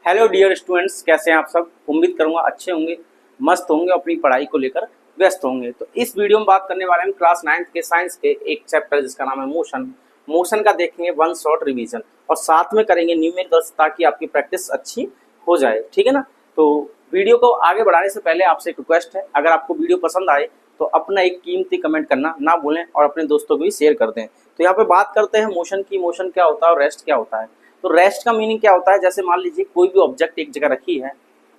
Hello dear students, कैसे हैं आप सब। उम्मीद करूंगा अच्छे होंगे, मस्त होंगे, अपनी पढ़ाई को लेकर व्यस्त होंगे। तो इस वीडियो में बात करने वाले हैं क्लास 9th के साइंस के एक चैप्टर जिसका नाम है मोशन। मोशन का देखेंगे वन शॉर्ट रिवीजन और साथ में करेंगे न्यूमेरिकल्स ताकि आपकी प्रैक्टिस अच्छी हो जाए, ठीक है ना। तो वीडियो को आगे बढ़ाने से पहले आपसे एक रिक्वेस्ट है, अगर आपको वीडियो पसंद आए तो अपना एक कीमती कमेंट करना ना भूलें और अपने दोस्तों को भी शेयर कर दें। तो यहाँ पे बात करते हैं मोशन की। मोशन क्या होता है और रेस्ट क्या होता है। तो रेस्ट का मीनिंग क्या होता है, जैसे मान लीजिए कोई भी ऑब्जेक्ट एक जगह रखी है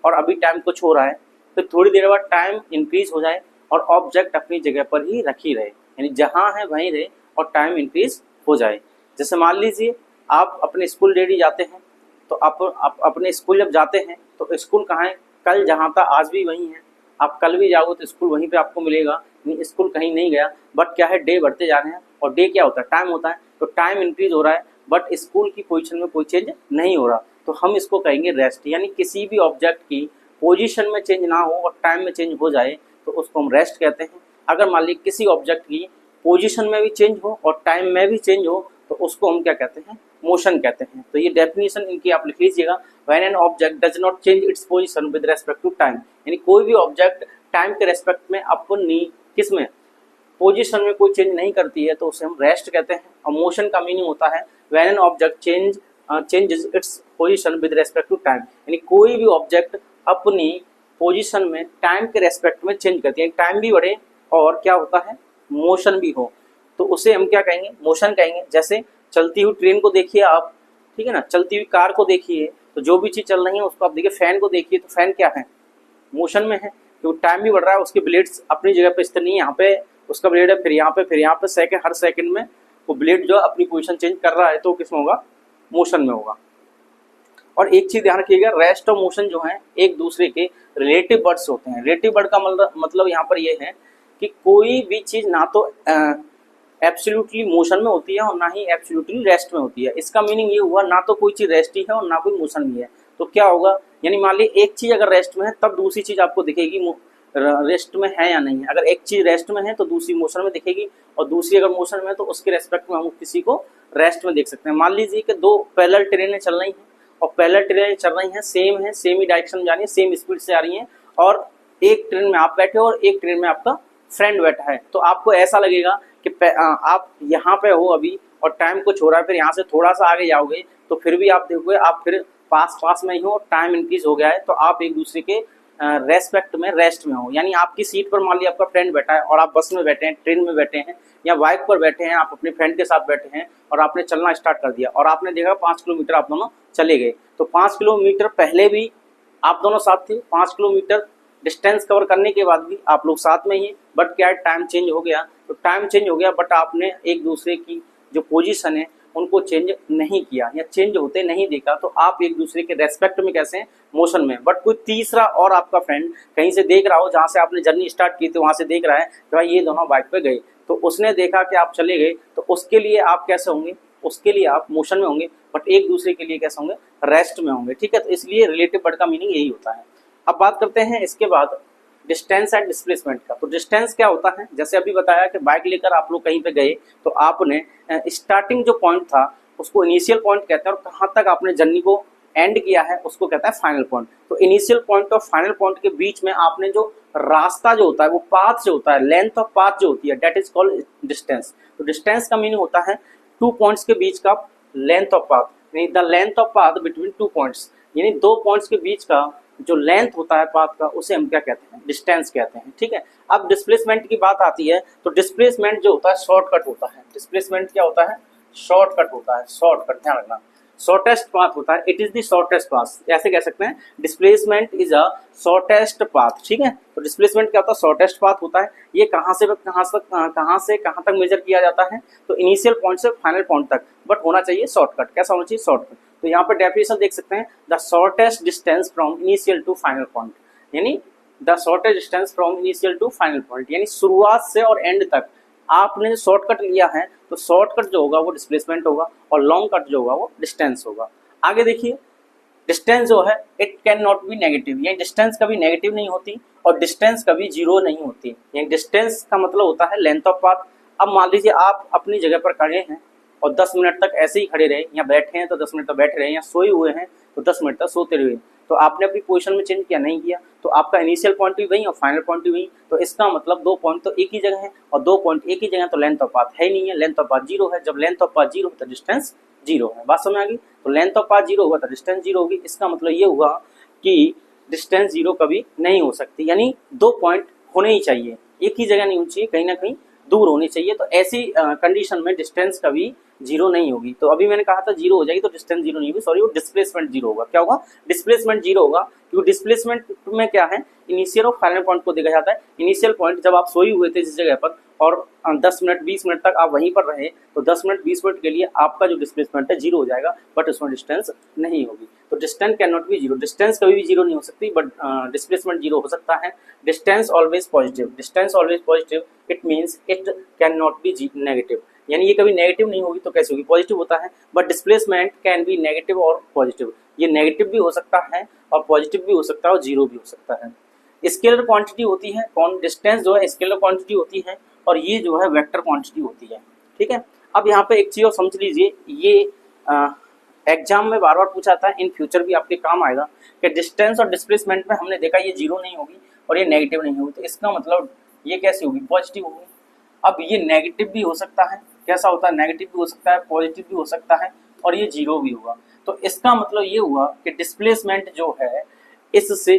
और अभी टाइम कुछ हो रहा है, फिर थोड़ी देर बाद टाइम इंक्रीज हो जाए और ऑब्जेक्ट अपनी जगह पर ही रखी रहे, यानी जहाँ है वहीं रहे और टाइम इंक्रीज हो जाए। जैसे मान लीजिए आप अपने स्कूल डेली जाते हैं, तो आप अपने स्कूल जब जाते हैं तो स्कूल कहाँ है, कल जहाँ था आज भी वहीं है। आप कल भी जाओगे तो स्कूल वहीं पे आपको मिलेगा, स्कूल कहीं नहीं गया। बट क्या है, डे बढ़ते जा रहे हैं और डे क्या होता है, टाइम होता है। तो टाइम इंक्रीज हो रहा है बट स्कूल की पोजीशन में कोई चेंज नहीं हो रहा, तो हम इसको कहेंगे रेस्ट। यानी किसी भी ऑब्जेक्ट की पोजीशन में चेंज ना हो और टाइम में चेंज हो जाए तो उसको हम रेस्ट कहते हैं। अगर मान लीजिए किसी ऑब्जेक्ट की पोजीशन में भी चेंज हो और टाइम में भी चेंज हो तो उसको हम क्या कहते हैं, मोशन कहते हैं। तो ये डेफिनेशन इनकी आप लिख लीजिएगा। When an object does not change its position with respect to time, यानी कोई भी ऑब्जेक्ट टाइम के रेस्पेक्ट में अपनी किसमें पोजीशन में कोई चेंज नहीं करती है तो उसे हम रेस्ट कहते हैं। और मोशन का मीनिंग होता है when an object changes its position with respect to time, यानी कोई भी ऑब्जेक्ट अपनी पोजीशन में टाइम के रेस्पेक्ट में चेंज करती है, टाइम भी बढ़े और क्या होता है, मोशन भी हो, तो उसे हम क्या कहेंगे, मोशन कहेंगे। जैसे चलती हुई ट्रेन को देखिए आप, ठीक है ना, चलती हुई कार को देखिए, तो जो भी चीज चल रही है उसको आप देखिए। फैन को देखिए तो फैन क्या है, मोशन में है, क्योंकि टाइम भी बढ़ रहा है, उसके ब्लेड्स अपनी जगह पे स्थिर नहीं है, यहाँ पे उसका ब्लेड है, फिर यहाँ पे सेकंड, हर सेकंड में वो ब्लेड जो अपनी पोजीशन चेंज कर रहा है, तो किसमें होगा, मोशन में होगा। और एक चीज ध्यान रखिएगा, रेस्ट और मोशन जो है एक दूसरे के रिलेटिव वर्ड्स होते हैं। रिलेटिव वर्ड का मतलब यहाँ पर ये है कि कोई भी चीज ना तो एब्सोल्युटली मोशन में होती है और ना ही एब्सोल्युटली रेस्ट में होती है। इसका मीनिंग ये हुआ, ना तो कोई चीज रेस्ट ही है और ना कोई मोशन भी है। तो क्या होगा, यानी मान लीजिए एक चीज अगर रेस्ट में है तब दूसरी चीज आपको दिखेगी रेस्ट में है या नहीं है। अगर एक चीज रेस्ट में है तो दूसरी मोशन में दिखेगी, और दूसरी अगर मोशन में है तो उसके रेस्पेक्ट में हम किसी को रेस्ट में देख सकते हैं। मान लीजिए कि दो पैरेलल ट्रेनें चल रही हैं और पैरेलल ट्रेनें चल रही हैं, सेम ही डायरेक्शन में जा रही है, सेम स्पीड से आ रही हैं, और एक ट्रेन में आप बैठे हो और एक ट्रेन में आपका फ्रेंड बैठा है, तो आपको ऐसा लगेगा कि आप यहाँ पे हो अभी और टाइम कुछ हो रहा है, फिर यहाँ से थोड़ा सा आगे जाओगे तो फिर भी आप देखोगे आप फिर पास में ही हो, टाइम इंक्रीज हो गया है, तो आप एक दूसरे के रेस्पेक्ट में रेस्ट में हो। यानी आपकी सीट पर मान लिया आपका फ्रेंड बैठा है और आप बस में बैठे हैं, ट्रेन में बैठे हैं या बाइक पर बैठे हैं, आप अपने फ्रेंड के साथ बैठे हैं और आपने चलना स्टार्ट कर दिया और आपने देखा 5 किलोमीटर आप दोनों चले गए। तो 5 किलोमीटर पहले भी आप दोनों साथ थे, 5 किलोमीटर डिस्टेंस कवर करने के बाद भी आप लोग साथ में ही, बट क्या है, टाइम चेंज हो गया। तो टाइम चेंज हो गया बट आपने एक दूसरे की जो पोजीशन है उनको चेंज नहीं किया या चेंज होते नहीं देखा, तो आप एक दूसरे के रेस्पेक्ट में कैसे हैं, मोशन में। बट कोई तीसरा और आपका फ्रेंड कहीं से देख रहा हो, जहाँ से आपने जर्नी स्टार्ट की थी वहाँ से देख रहा है कि भाई ये दोनों बाइक पे गए, तो उसने देखा कि आप चले गए, तो उसके लिए आप कैसे होंगे, उसके लिए आप मोशन में होंगे, बट एक दूसरे के लिए कैसे होंगे, रेस्ट में होंगे, ठीक है। तो इसलिए रिलेटिव वर्ड का मीनिंग यही होता है। अब बात करते हैं इसके बाद डिस्टेंस एंड डिस्प्लेसमेंट का। तो डिस्टेंस क्या होता है, जैसे अभी बताया कि बाइक लेकर आप लोग कहीं पे गए तो आपने स्टार्टिंग जो पॉइंट था उसको इनिशियल पॉइंट कहते हैं, और कहाँ तक आपने जर्नी को एंड किया है उसको कहता है फाइनल पॉइंट। तो इनिशियल पॉइंट और फाइनल पॉइंट के बीच में आपने जो रास्ता जो होता है, वो पाथ जो होता है, लेंथ ऑफ पाथ जो होती है, दैट इज कॉल्ड डिस्टेंस। तो डिस्टेंस का मीनिंग होता है 2 पॉइंट्स के बीच का लेंथ ऑफ पाथ, यानी the length of path between 2 points, यानी 2 पॉइंट्स के बीच का जो लेंथ होता है पाथ का, उसे हम क्या कहते हैं, डिस्टेंस कहते हैं, ठीक है। अब डिस्प्लेसमेंट की बात आती है, तो डिस्प्लेसमेंट जो होता है शॉर्टकट होता है। डिस्प्लेसमेंट क्या होता है, शॉर्टकट होता है, शॉर्टकट, ध्यान रखना, शॉर्टेस्ट पाथ होता है, it is the shortest path, ऐसे कह सकते हैं, displacement is a shortest path, ठीक है। तो डिस्प्लेसमेंट क्या होता है, शॉर्टेस्ट पाथ होता है। ये कहाँ से कहाँ तक मेजर किया जाता है, तो इनिशियल पॉइंट से फाइनल पॉइंट तक, बट होना चाहिए शॉर्टकट। कैसा होना चाहिए, शॉर्टकट। तो यहाँ पर डेफिनेशन देख सकते हैं, the shortest distance from initial to final point, यानी the shortest distance from initial to final point, यानी शुरुआत से और एंड तक आपने जो शॉर्टकट लिया है, तो शॉर्टकट जो होगा वो डिस्प्लेसमेंट होगा और लॉन्ग कट जो होगा वो डिस्टेंस होगा। आगे देखिए, डिस्टेंस जो है it can not be negative, यानी डिस्टेंस कभी नेगेटिव नहीं होती और डिस्टेंस कभी जीरो नहीं होती। यानी डिस्टेंस का मतलब होता है लेंथ ऑफ पाथ। अब मान लीजिए आप अपनी जगह पर खड़े हैं और 10 मिनट तक ऐसे ही खड़े रहे, या बैठे हैं तो 10 मिनट तक बैठे रहे, या सोए हुए हैं तो 10 मिनट तक सोते रहे, तो आपने अपनी पोजीशन में चेंज किया नहीं किया, तो आपका इनिशियल पॉइंट भी वही और फाइनल पॉइंट भी वही, तो इसका मतलब 2 पॉइंट तो एक ही जगह है और 2 पॉइंट एक ही जगह, तो लेंथ ऑफ पाथ है ही नहीं है, लेंथ ऑफ पाथ 0 है। जब लेंथ ऑफ पाथ 0 है तो डिस्टेंस 0 है। बात समझ आ गई? तो लेंथ ऑफ पाथ 0 होगा तो डिस्टेंस 0 होगी। इसका मतलब ये हुआ कि डिस्टेंस 0 कभी नहीं हो सकती, यानी 2 पॉइंट होने ही चाहिए, एक ही जगह नहीं होनी चाहिए, कहीं ना कहीं दूर होनी चाहिए। तो ऐसी कंडीशन में डिस्टेंस कभी 0 नहीं होगी। तो अभी मैंने कहा था 0 हो जाएगी, तो डिस्टेंस 0 नहीं होगी, सॉरी, वो डिस्प्लेसमेंट 0 होगा। क्या होगा? डिस्प्लेसमेंट 0 होगा, क्योंकि डिस्प्लेसमेंट में क्या है, इनिशियल और फाइनल पॉइंट को देखा जाता है। इनिशियल पॉइंट जब आप सोए हुए थे जिस जगह पर और 10 मिनट 20 मिनट तक आप वहीं पर रहे, तो 10 मिनट 20 मिनट के लिए आपका जो डिस्प्लेसमेंट है 0 हो जाएगा, बट उसमें डिस्टेंस नहीं होगी। तो distance can not be 0, distance कभी भी 0 नहीं हो सकती, बट डिस्प्लेसमेंट 0 हो सकता है। Distance always positive, distance always positive, it means it can not be negative, यानी ये कभी नेगेटिव नहीं होगी, तो कैसे होगी? पॉजिटिव होता है। But displacement can be negative और पॉजिटिव, ये नेगेटिव भी हो सकता है और पॉजिटिव भी हो सकता है और 0 भी हो सकता है। स्केलर क्वांटिटी होती है कौन? डिस्टेंस जो है स्केलर क्वांटिटी होती है और ये जो है वेक्टर क्वांटिटी होती है। ठीक है, अब यहाँ पे एक चीज और समझ लीजिए, ये एग्जाम में बार बार पूछा था, इन फ्यूचर भी आपके काम आएगा कि डिस्टेंस और डिस्प्लेसमेंट में हमने देखा ये 0 नहीं होगी और ये नेगेटिव नहीं होगी, तो इसका मतलब ये कैसी होगी? पॉजिटिव होगी। अब ये नेगेटिव भी हो सकता है, कैसा होता है? नेगेटिव भी हो सकता है, पॉजिटिव भी हो सकता है और ये 0 भी होगा। तो इसका मतलब ये हुआ कि डिस्प्लेसमेंट जो है इससे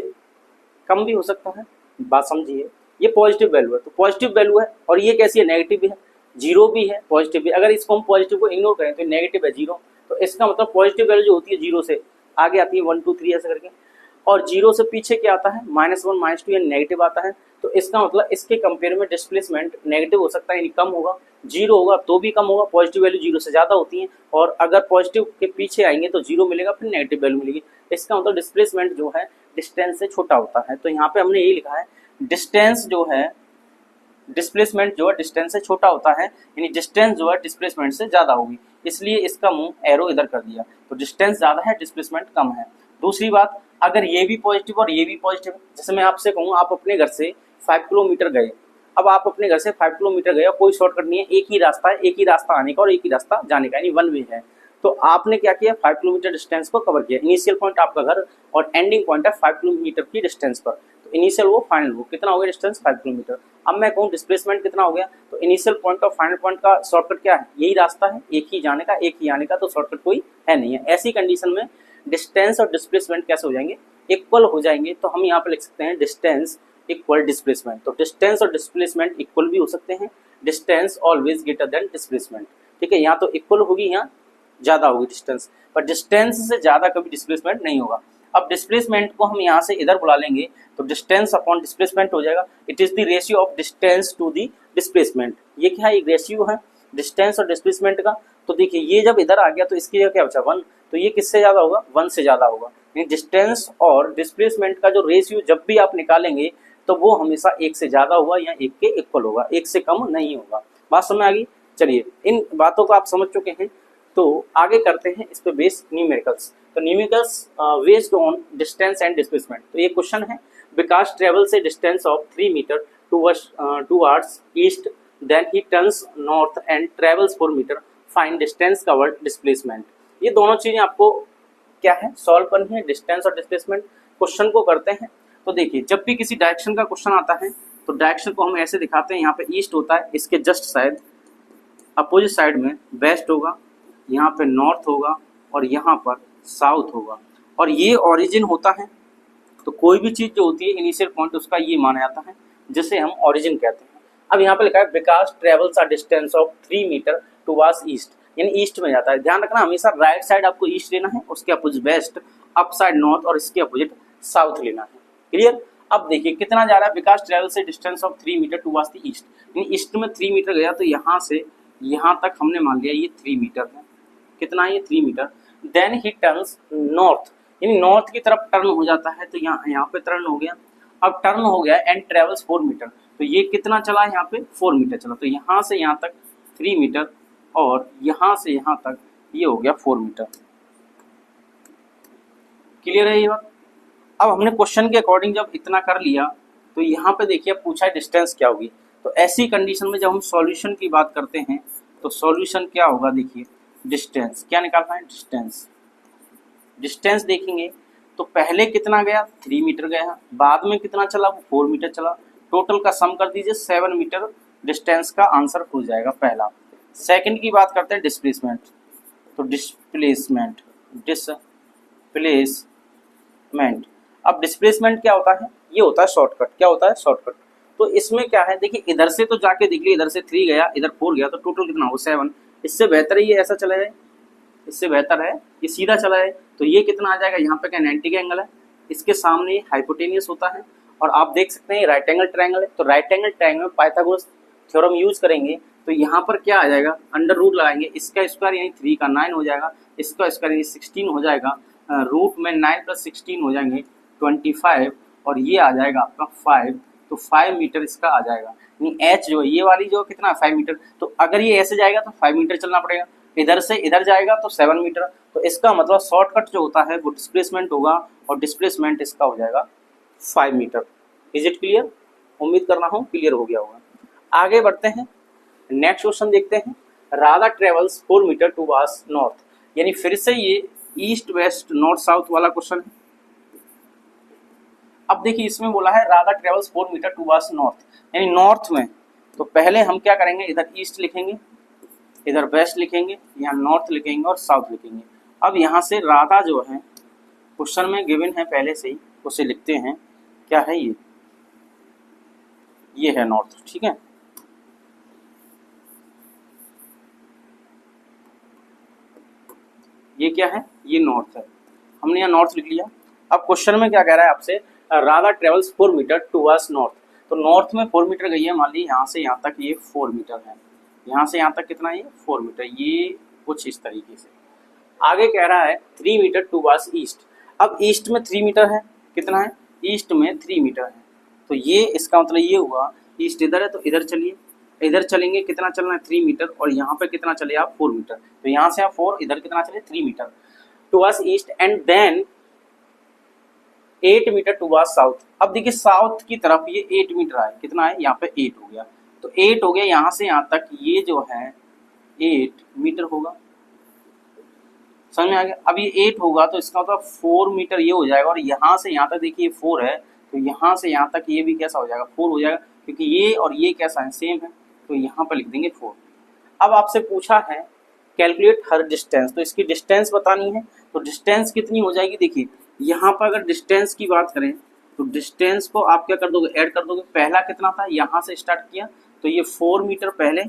कम भी हो सकता है। बात समझिए, ये पॉजिटिव वैल्यू है, तो पॉजिटिव वैल्यू है और ये कैसी है? नेगेटिव भी है, 0 भी है, पॉजिटिव भी। अगर इसको हम पॉजिटिव को इग्नोर करें तो नेगेटिव है 0, तो इसका मतलब पॉजिटिव वैल्यू जो होती है 0 से आगे आती है 1 2 3 ऐसे करके, और 0 से पीछे क्या आता है? -1 -2 यानी नेगेटिव आता है। तो इसका मतलब इसके कंपेयर में डिस्प्लेसमेंट नेगेटिव हो सकता है, यानी कम होगा। 0 होगा तो भी कम होगा, पॉजिटिव वैल्यू 0 से ज़्यादा होती है, और अगर पॉजिटिव के पीछे आएंगे तो 0 मिलेगा, फिर नेगेटिव वैल्यू मिलेगी। इसका मतलब डिस्प्लेसमेंट जो है डिस्टेंस से छोटा होता है। तो यहाँ पे हमने यही लिखा है, डिस्टेंस जो है डिस्प्लेसमेंट जो है डिस्टेंस से छोटा होता है, यानी डिस्टेंस जो है डिस्प्लेसमेंट से ज़्यादा होगी, इसलिए इसका मुंह एरो इधर कर दिया। तो डिस्टेंस ज़्यादा है, डिस्प्लेसमेंट कम है। दूसरी बात, अगर ये भी पॉजिटिव और ये भी पॉजिटिव, जैसे मैं आपसे कहूँ आप अपने घर से 5 किलोमीटर गए, अब आप अपने घर से 5 किलोमीटर गए, कोई शॉर्टकट नहीं है, एक ही रास्ता है, एक ही रास्ता आने का और एक ही रास्ता जाने का, यानी 1 वे है। तो आपने क्या किया? 5 किलोमीटर डिस्टेंस को कवर किया। इनिशियल पॉइंट आपका घर और एंडिंग पॉइंट है 5 किलोमीटर की डिस्टेंस पर, तो इनिशियल वो फाइनल वो कितना हो गया डिस्टेंस? 5 किलोमीटर। अब मैं कहूँ डिस्प्लेसमेंट कितना हो गया, तो इनिशियल पॉइंट और फाइनल पॉइंट का शॉर्टकट क्या है? यही रास्ता है, एक ही जाने का एक ही आने का, तो शॉर्टकट कोई है नहीं है। ऐसी कंडीशन में डिस्टेंस और डिस्प्लेसमेंट कैसे हो जाएंगे? इक्वल हो जाएंगे। तो हम यहाँ पे लिख सकते हैं डिस्टेंस इक्वल डिस्प्लेसमेंट। तो डिस्टेंस और डिस्प्लेसमेंट इक्वल भी हो सकते हैं, distance always greater than displacement. ठीक है, यहाँ तो इक्वल होगी, यहाँ ज़्यादा होगी डिस्टेंस, पर डिस्टेंस से ज़्यादा कभी डिस्प्लेसमेंट नहीं होगा। अब डिस्प्लेसमेंट को हम यहाँ से इधर बुला लेंगे, तो डिस्टेंस अपॉन डिस्प्लेसमेंट हो जाएगा। It is the ratio of distance to the displacement. ये क्या है? एक रेशियो है डिस्टेंस और डिस्प्लेसमेंट का। तो देखिए ये जब इधर आ गया तो इसकी जगह क्या बचा? 1, तो ये किससे ज़्यादा होगा? 1 से ज़्यादा होगा। डिस्टेंस और डिस्प्लेसमेंट का जो रेशियो जब भी आप निकालेंगे तो वो हमेशा 1 से ज़्यादा होगा या 1 के इक्वल होगा, 1 से कम नहीं होगा। बात समझ आ गई? चलिए, इन बातों को आप समझ चुके हैं, तो आगे करते हैं इस पे बेस्ड न्यूमेरिकल्स। तो numericals based on distance and displacement. तो ये क्वेश्चन है, Vikas travels a distance of 3 metre towards east, then he turns north and travels 4 metre, find distance covered displacement. ये दोनों चीजें आपको क्या है? सॉल्व करनी है, डिस्टेंस और डिस्प्लेसमेंट। क्वेश्चन को करते हैं। तो देखिए, जब भी किसी डायरेक्शन का क्वेश्चन आता है तो डायरेक्शन को हम ऐसे दिखाते हैं, यहाँ पे ईस्ट होता है, इसके जस्ट साइड अपोजिट साइड में वेस्ट होगा, यहाँ पे नॉर्थ होगा और यहाँ पर साउथ होगा, और ये ओरिजिन होता है। तो कोई भी चीज़ जो होती है इनिशियल पॉइंट उसका ये माना जाता है, जिसे हम ओरिजिन कहते हैं। अब यहाँ पे लिखा है Vikas travels a distance of 3 metre towards east, यानी ईस्ट में जाता है। ध्यान रखना, हमेशा राइट साइड आपको ईस्ट लेना है, उसके opposite west, up side north और इसके अपोजिट साउथ लेना है। क्लियर? अब देखिए कितना जा रहा है, विकास ट्रेवल से distance of 3 metre towards the east, यानी ईस्ट में 3 मीटर गया, तो यहाँ से यहाँ तक हमने मान लिया ये 3 मीटर है। कितना है ये? 3 metre. Then he turns north, यानी नॉर्थ की तरफ टर्न हो जाता है, तो यहाँ पे टर्न हो गया। अब टर्न हो गया एंड ट्रेवल्स 4 मीटर, तो ये कितना चला? यहाँ पे 4 मीटर चला, तो यहाँ से यहाँ तक 3 मीटर और यहाँ से यहाँ तक ये हो गया 4 मीटर। क्लियर है ये बात? अब हमने क्वेश्चन के अकॉर्डिंग जब इतना कर लिया, तो यहाँ पे देखिए पूछा है डिस्टेंस क्या होगी। तो ऐसी कंडीशन में जब हम सॉल्यूशन की बात करते हैं तो सॉल्यूशन क्या होगा, देखिए डिस्टेंस क्या निकालना है, डिस्टेंस। डिस्टेंस देखेंगे तो पहले कितना गया 3 मीटर गया, बाद में कितना चला वो 4 मीटर चला, टोटल का सम कर दीजिए 7 मीटर डिस्टेंस का आंसर हो जाएगा पहला। सेकंड की बात करते हैं डिस्प्लेसमेंट, तो डिस्प्लेसमेंट अब डिस्प्लेसमेंट क्या होता है, ये होता है शॉर्टकट। क्या होता है, शॉर्टकट। तो इसमें क्या है, देखिए इधर से तो जाके देख लिया, इधर से 3 गया, इधर 4 गया, तो टोटल कितना हो 7। इससे बेहतर है ये ऐसा चला जाए, इससे बेहतर है ये सीधा चला है। तो ये कितना आ जाएगा, यहाँ पे क्या 90 का एंगल है, इसके सामने हाइपोटेनियस होता है, और आप देख सकते हैं राइट एंगल ट्रायंगल है। तो राइट एंगल ट्रायंगल में पाइथागोरस थ्योरम यूज करेंगे, तो यहाँ पर क्या आ जाएगा, अंडर रूट लगाएंगे, इसका स्क्वायर यानी 3 का 9 हो जाएगा, इसका स्क्वायर यानी 16 हो जाएगा, रूट में 9 + 16 हो जाएंगे 25, और ये आ जाएगा आपका 5, तो 5 मीटर इसका आ जाएगा। यानी एच जो है ये वाली जो कितना 5 मीटर, तो अगर ये ऐसे जाएगा तो 5 मीटर चलना पड़ेगा, इधर से इधर जाएगा तो 7 मीटर। तो इसका मतलब शॉर्टकट जो होता है वो डिस्प्लेसमेंट होगा, और डिस्प्लेसमेंट इसका हो जाएगा 5 मीटर। Is it clear? उम्मीद करना हूँ क्लियर हो गया होगा। आगे बढ़ते हैं, नेक्स्ट क्वेश्चन देखते हैं। Radha travels 4 metre towards north, यानी फिर से ये ईस्ट वेस्ट नॉर्थ साउथ वाला क्वेश्चन है। अब देखिए इसमें बोला है Radha travels 4 metre towards north, यानी नॉर्थ में। तो पहले हम क्या करेंगे, इधर ईस्ट लिखेंगे, इधर वेस्ट लिखेंगे, यहाँ नॉर्थ लिखेंगे और साउथ लिखेंगे। अब यहाँ से राधा जो है क्वेश्चन में गिवन है पहले से ही, उसे लिखते हैं। क्या है ये है नॉर्थ, ठीक है। ये क्या है, ये नॉर्थ है, हमने यहाँ नॉर्थ लिख लिया। अब क्वेश्चन में क्या कह रहा है आपसे, Radha travels 4 metre towards north. तो नॉर्थ में 4 मीटर गई है, मान ली यहाँ से यहाँ तक ये 4 मीटर है, यहाँ से यहाँ तक कितना है, 4 मीटर, ये कुछ इस तरीके से। आगे कह रहा है 3 मीटर टुवर्ड्स ईस्ट। अब ईस्ट में 3 मीटर है, कितना है, ईस्ट में 3 मीटर है, तो ये इसका मतलब ये हुआ ईस्ट इधर है तो इधर चलिए, इधर चलेंगे, कितना चलना है 3 मीटर, और यहाँ पे कितना चले आप 4 मीटर, तो यहाँ से आप 4, इधर कितना चले 3 metre towards east, and then 8 metre towards south. अब देखिए साउथ की तरफ ये 8 मीटर आए, कितना है, यहाँ पे 8 हो गया, तो 8 हो गया, यहाँ से यहाँ तक ये जो है 8 मीटर होगा, समझ में आ गया। अब ये 8 होगा तो इसका मतलब 4 मीटर ये हो जाएगा, और यहाँ से यहाँ तक देखिए 4 है, तो यहाँ से यहाँ तक ये भी कैसा हो जाएगा, 4 हो जाएगा, क्योंकि ये और ये कैसा है, सेम है, तो यहाँ पर लिख देंगे 4। अब आपसे पूछा है कैलकुलेट हर डिस्टेंस, तो इसकी डिस्टेंस बतानी है। तो डिस्टेंस कितनी हो जाएगी, देखिए यहाँ पर अगर डिस्टेंस की बात करें तो डिस्टेंस को आप क्या कर दोगे, ऐड कर दोगे। पहला कितना था, यहाँ से स्टार्ट किया तो ये 4 मीटर पहले,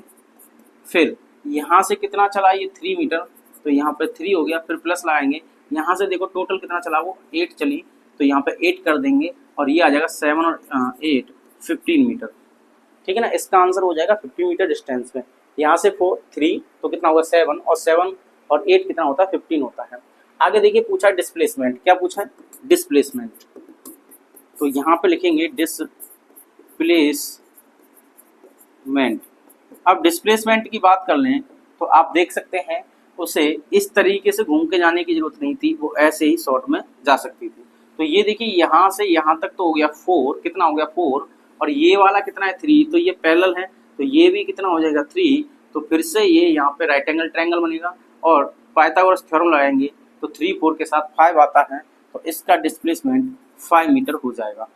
फिर यहाँ से कितना चला, ये 3 मीटर, तो यहाँ पे 3 हो गया, फिर प्लस लगाएंगे, यहाँ से देखो टोटल कितना चला, वो 8 चली, तो यहाँ पे 8 कर देंगे, और ये आ जाएगा 7 और 8 15 मीटर, ठीक है ना। इसका आंसर हो जाएगा 50 मीटर डिस्टेंस में। यहाँ से 4 3 तो कितना होगा 7, और 7 और 8 कितना होता है 15 होता है। आगे देखिए पूछा डिस्प्लेसमेंट, क्या पूछा है, डिस्प्लेसमेंट, तो यहाँ पे लिखेंगे डिस्प्लेसमेंट। अब डिस्प्लेसमेंट की बात कर लें तो आप देख सकते हैं उसे इस तरीके से घूम के जाने की जरूरत नहीं थी, वो ऐसे ही शॉर्ट में जा सकती थी। तो ये देखिए यहाँ से यहाँ तक तो हो गया 4, कितना हो गया 4, और ये वाला कितना है 3, तो ये पैरेलल है, तो ये भी कितना हो जाएगा 3, तो फिर से ये यहाँ पे राइट एंगल ट्रायंगल बनेगा, और पाइथागोरस थ्योरम लगाएंगे तो 3 4 के साथ 5 आता है, तो इसका डिस्प्लेसमेंट 5 मीटर हो जाएगा।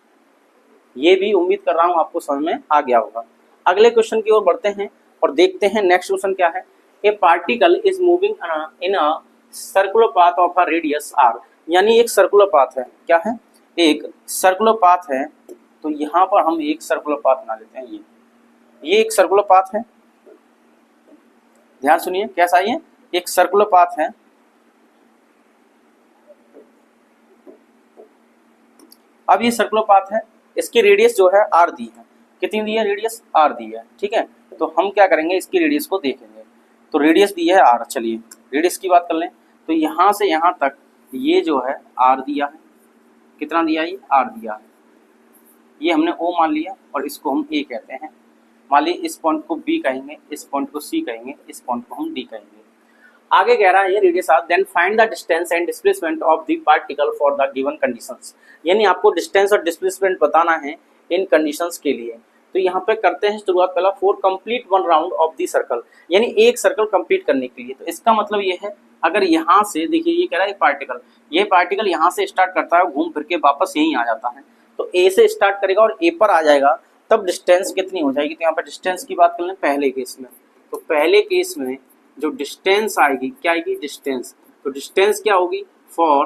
ये भी उम्मीद कर रहा हूँ आपको समझ में आ गया होगा। अगले क्वेश्चन की ओर बढ़ते हैं और देखते हैं नेक्स्ट क्वेश्चन क्या है। ए particle is moving in a circular path of a radius r, यानी एक सर्कुलर पाथ है, क्या है, एक सर्कुलर पाथ है। तो यहाँ पर हम एक सर्कुलर पाथ बना लेते हैं, ये एक सर्कुलर पाथ है, ध्यान सुनिए कैसा, ये एक सर्कुलर पाथ है। अब ये सर्कुलर पाथ है, इसकी रेडियस जो है r दी है, कितनी दी है, रेडियस r दी है, ठीक है। तो हम क्या करेंगे, इसकी रेडियस को देखेंगे, तो रेडियस दी है r, चलिए रेडियस की बात कर लें, तो यहाँ से यहाँ तक ये जो है r दिया है, कितना दिया है, ये r दिया है, ये हमने O मान लिया, और इसको हम A कहते हैं। मान लीजिए इस पॉइंट को B कहेंगे, इस पॉइंट को C कहेंगे, इस पॉइंट को हम D कहेंगे। आगे कह रहा है ये radius r, then find the distance and displacement of the particle for the given conditions, यानी आपको डिस्टेंस और डिस्प्लेसमेंट बताना है इन कंडीशंस के लिए। तो यहाँ पे करते हैं शुरुआत पहला for complete one round of the circle, यानी एक सर्कल कंप्लीट करने के लिए। तो इसका मतलब ये है अगर यहाँ से देखिए ये कह रहा है ये पार्टिकल यहाँ से स्टार्ट करता है घूम फिर के वापस यहीं आ जाता है, तो ए से स्टार्ट करेगा और ए पर आ जाएगा, तब डिस्टेंस कितनी हो जाएगी। तो यहाँ पर डिस्टेंस की बात कर लें पहले केस में, तो पहले केस में जो डिस्टेंस आएगी क्या आएगी डिस्टेंस, तो डिस्टेंस क्या होगी फॉर,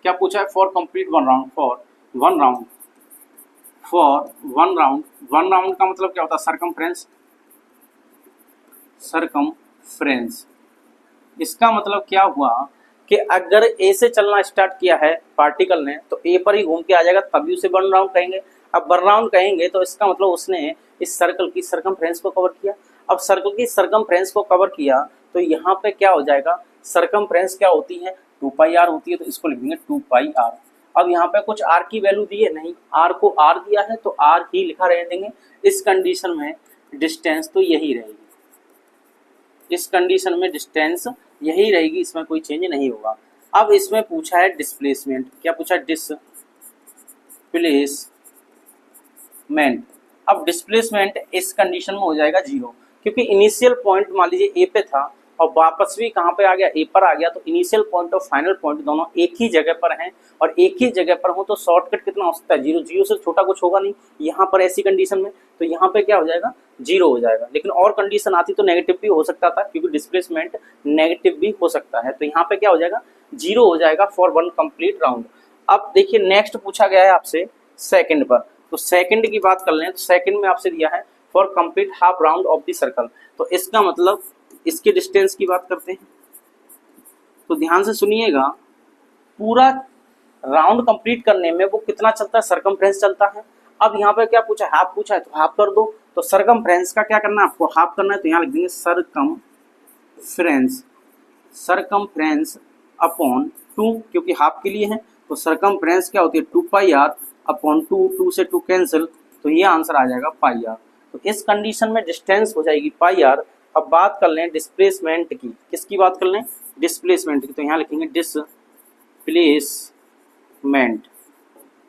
क्या पूछा है for complete one round, for one round, one round का मतलब क्या होता है सरकमफ्रेंस। इसका मतलब क्या हुआ कि अगर ए से चलना स्टार्ट किया है पार्टिकल ने तो ए पर ही घूम के आ जाएगा, तभी उसे वन राउंड कहेंगे। अब वन राउंड कहेंगे तो इसका मतलब उसने इस सर्कल की सरकमफ्रेंस को कवर किया। अब सर्कल की सरकमफ्रेंस को कवर किया तो यहाँ पे क्या हो जाएगा, सरकमफ्रेंस क्या होती है 2πr होती है, तो इसको लिख देंगे 2πr। अब यहाँ पे कुछ r की वैल्यू दी है नहीं, r को r दिया है तो r ही लिखा रह देंगे। इस कंडीशन में डिस्टेंस तो यही रहेगी, इस कंडीशन में डिस्टेंस यही रहेगी, इसमें कोई चेंज नहीं होगा। अब इसमें पूछा है डिस्प्लेसमेंट, क्या पूछा है डिस्प्लेसमेंट। अब डिस्प्लेसमेंट इस कंडीशन में हो जाएगा 0, क्योंकि इनिशियल पॉइंट मान लीजिए ए पे था और वापस भी कहाँ पे आ गया ए पर आ गया, तो इनिशियल पॉइंट और फाइनल पॉइंट दोनों एक ही जगह पर हैं और एक ही जगह पर हो तो शॉर्टकट कितना हो सकता है 0, 0 से छोटा कुछ होगा नहीं यहाँ पर ऐसी कंडीशन में, तो यहाँ पे क्या हो जाएगा 0 हो जाएगा। लेकिन और कंडीशन आती तो नेगेटिव भी हो सकता था, क्योंकि डिस्प्लेसमेंट नेगेटिव भी हो सकता है, तो यहाँ पे क्या हो जाएगा 0 हो जाएगा फॉर वन कंप्लीट राउंड। अब देखिए नेक्स्ट पूछा गया है आपसे सेकंड पर, तो सेकंड की बात कर लें तो सेकंड में आपसे दिया है for complete half round of the circle, तो इसका मतलब इसके डिस्टेंस की बात करते हैं। तो ध्यान से सुनिएगा, पूरा राउंड कंप्लीट करने में वो कितना चलता है सरकमफ्रेंस चलता है। अब यहाँ पे क्या पूछा है हाफ पूछा है, तो हाफ कर दो, तो सरकमफ्रेंस का क्या करना है आपको हाफ करना है, तो यहाँ लिख देंगे सरकमफ्रेंस अपॉन 2, क्योंकि हाफ के लिए है तो सरकमफ्रेंस क्या होती है 2πr अपॉन 2, 2 से 2 कैंसिल, तो ये आंसर आ जाएगा πr। तो इस कंडीशन में डिस्टेंस हो जाएगी πr। अब बात कर लें डिस्प्लेसमेंट की, किसकी बात कर लें डिस्प्लेसमेंट की, तो यहाँ लिखेंगे डिस्प्लेसमेंट,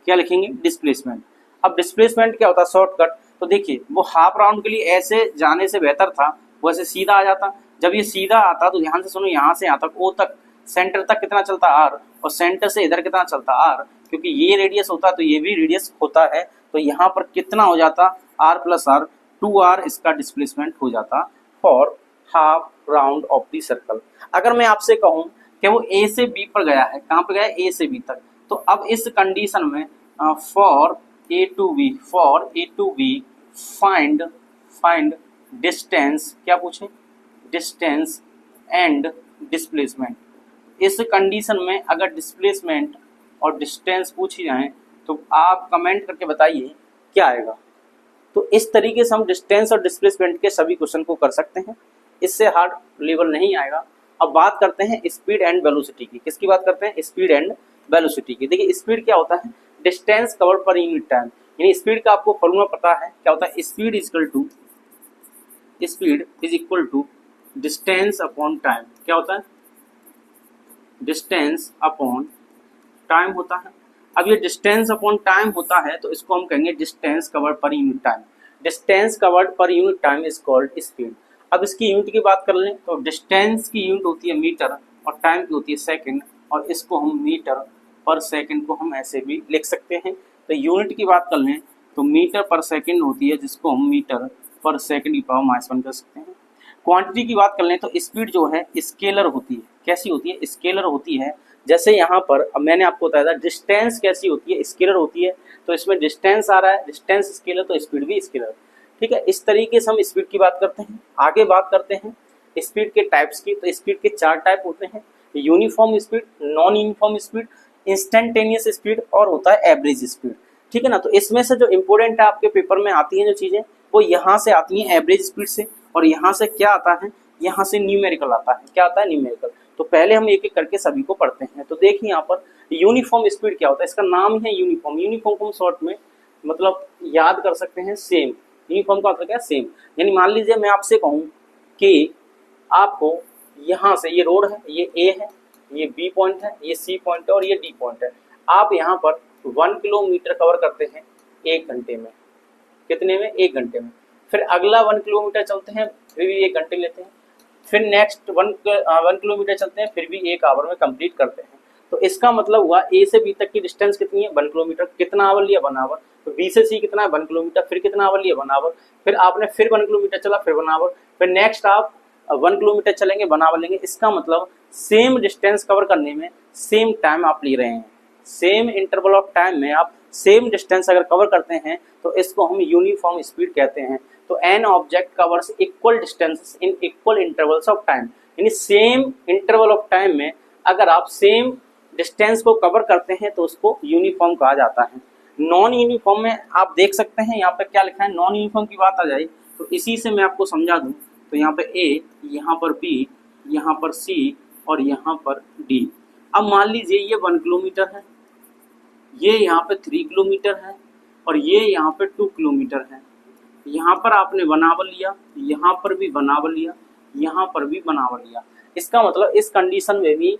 क्या लिखेंगे डिस्प्लेसमेंट। अब डिस्प्लेसमेंट क्या होता है शॉर्टकट, तो देखिए वो हाफ राउंड के लिए ऐसे जाने से बेहतर था वो ऐसे सीधा आ जाता, जब ये सीधा आता तो ध्यान से सुनो यहाँ से यहाँ तक ओ तक सेंटर तक कितना चलता r, और सेंटर से इधर कितना चलता r, क्योंकि ये रेडियस होता है तो ये भी रेडियस होता है, तो यहाँ पर कितना हो जाता r प्लस r 2r इसका डिस्प्लेसमेंट हो जाता for half round of the circle. अगर मैं आपसे कहूं कि वो ए से बी पर गया है, कहां पर गया है ए से बी तक, तो अब इस कंडीशन में for a to b find distance, क्या पूछे डिस्टेंस एंड डिस्प्लेसमेंट। इस कंडीशन में अगर डिस्प्लेसमेंट और डिस्टेंस पूछी जाए तो आप कमेंट करके बताइए क्या आएगा। तो इस तरीके से हम डिस्टेंस और डिस्प्लेसमेंट के सभी क्वेश्चन को कर सकते हैं, इससे हार्ड लेवल नहीं आएगा। अब बात करते हैं स्पीड एंड वेलोसिटी की, किसकी बात करते हैं स्पीड एंड वेलोसिटी की। देखिए स्पीड क्या होता है distance covered per unit time, यानी स्पीड का आपको फॉर्मूला पता है क्या होता है, speed is equal to distance upon time. क्या होता है डिस्टेंस अपॉन टाइम होता है। अब ये डिस्टेंस अपॉन टाइम होता है तो इसको हम कहेंगे distance covered per unit time. Distance covered per unit time is called speed. अब इसकी यूनिट की बात कर लें तो डिस्टेंस की यूनिट होती है मीटर और टाइम की होती है सेकंड, और इसको हम मीटर पर सेकंड को हम ऐसे भी लिख सकते हैं। तो यूनिट की बात कर लें तो मीटर पर सेकंड होती है, जिसको हम मीटर पर सेकंड की पावर -1 कर सकते हैं। क्वांटिटी की बात कर लें तो स्पीड जो है स्केलर होती है। कैसी होती है स्केलर होती है। जैसे यहाँ पर अब मैंने आपको बताया था डिस्टेंस कैसी होती है स्केलर होती है, तो इसमें डिस्टेंस आ रहा है, डिस्टेंस स्केलर तो स्पीड भी स्केलर। ठीक है, इस तरीके से हम स्पीड की बात करते हैं। आगे बात करते हैं स्पीड के टाइप्स की। तो स्पीड के 4 टाइप होते हैं, uniform speed, non uniform speed, instantaneous speed और होता है एवरेज स्पीड। ठीक है ना, तो इसमें से जो इम्पोर्टेंट है आपके पेपर में आती हैं जो चीज़ें वो यहाँ से आती हैं एवरेज स्पीड से, और यहाँ से क्या आता है यहाँ से न्यूमेरिकल आता है। क्या आता है न्यूमेरिकल। तो पहले हम एक एक करके सभी को पढ़ते हैं। तो देखिए यहाँ पर यूनिफॉर्म स्पीड क्या होता है, इसका नाम ही है यूनिफॉर्म। यूनिफॉर्म को हम शॉर्ट में मतलब याद कर सकते हैं सेम। यूनिफॉर्म का मतलब क्या है सेम, यानी मान लीजिए मैं आपसे कहूँ कि आपको यहाँ से ये रोड है, ये ए है, ये बी पॉइंट है, ये सी पॉइंट है और ये डी पॉइंट है। आप यहाँ पर 1 किलोमीटर कवर करते हैं 1 घंटे में। कितने में, 1 घंटे में। फिर अगला 1 किलोमीटर चलते हैं, फिर भी 1 घंटे लेते हैं। फिर नेक्स्ट 1 किलोमीटर चलते हैं, फिर भी 1 आवर में कंप्लीट करते हैं। तो इसका मतलब हुआ ए से बी तक की डिस्टेंस कितनी है, 1 किलोमीटर। कितना आवर लिया, 1 आवर। तो बी से सी कितना है, 1 किलोमीटर। फिर कितना आवर लिया, 1 आवर। फिर आपने फिर 1 किलोमीटर चला, फिर 1 आवर। फिर नेक्स्ट आप 1 किलोमीटर चलेंगे, 1 आवर लेंगे। इसका मतलब सेम डिस्टेंस कवर करने में सेम टाइम आप ले रहे हैं। सेम इंटरवल ऑफ टाइम में आप सेम डिस्टेंस अगर कवर करते हैं तो इसको हम यूनिफॉर्म स्पीड कहते हैं। तो an object covers equal distance in equal intervals of time, यानी सेम इंटरवल ऑफ टाइम में अगर आप सेम डिस्टेंस को कवर करते हैं तो उसको यूनिफॉर्म कहा जाता है। नॉन यूनिफॉर्म में आप देख सकते हैं यहाँ पे क्या लिखा है, नॉन यूनिफॉर्म की बात आ जाए तो इसी से मैं आपको समझा दूं। तो यहाँ पे ए, यहाँ पर बी, यहाँ पर सी और यहाँ पर डी। अब मान लीजिए ये 1 किलोमीटर है, ये यहाँ पे 3 किलोमीटर है और ये यहाँ पे 2 किलोमीटर है। यहाँ पर आपने 1 आवर लिया, यहाँ पर भी 1 आवर लिया, यहाँ पर भी 1 आवर लिया। इसका मतलब इस कंडीशन में भी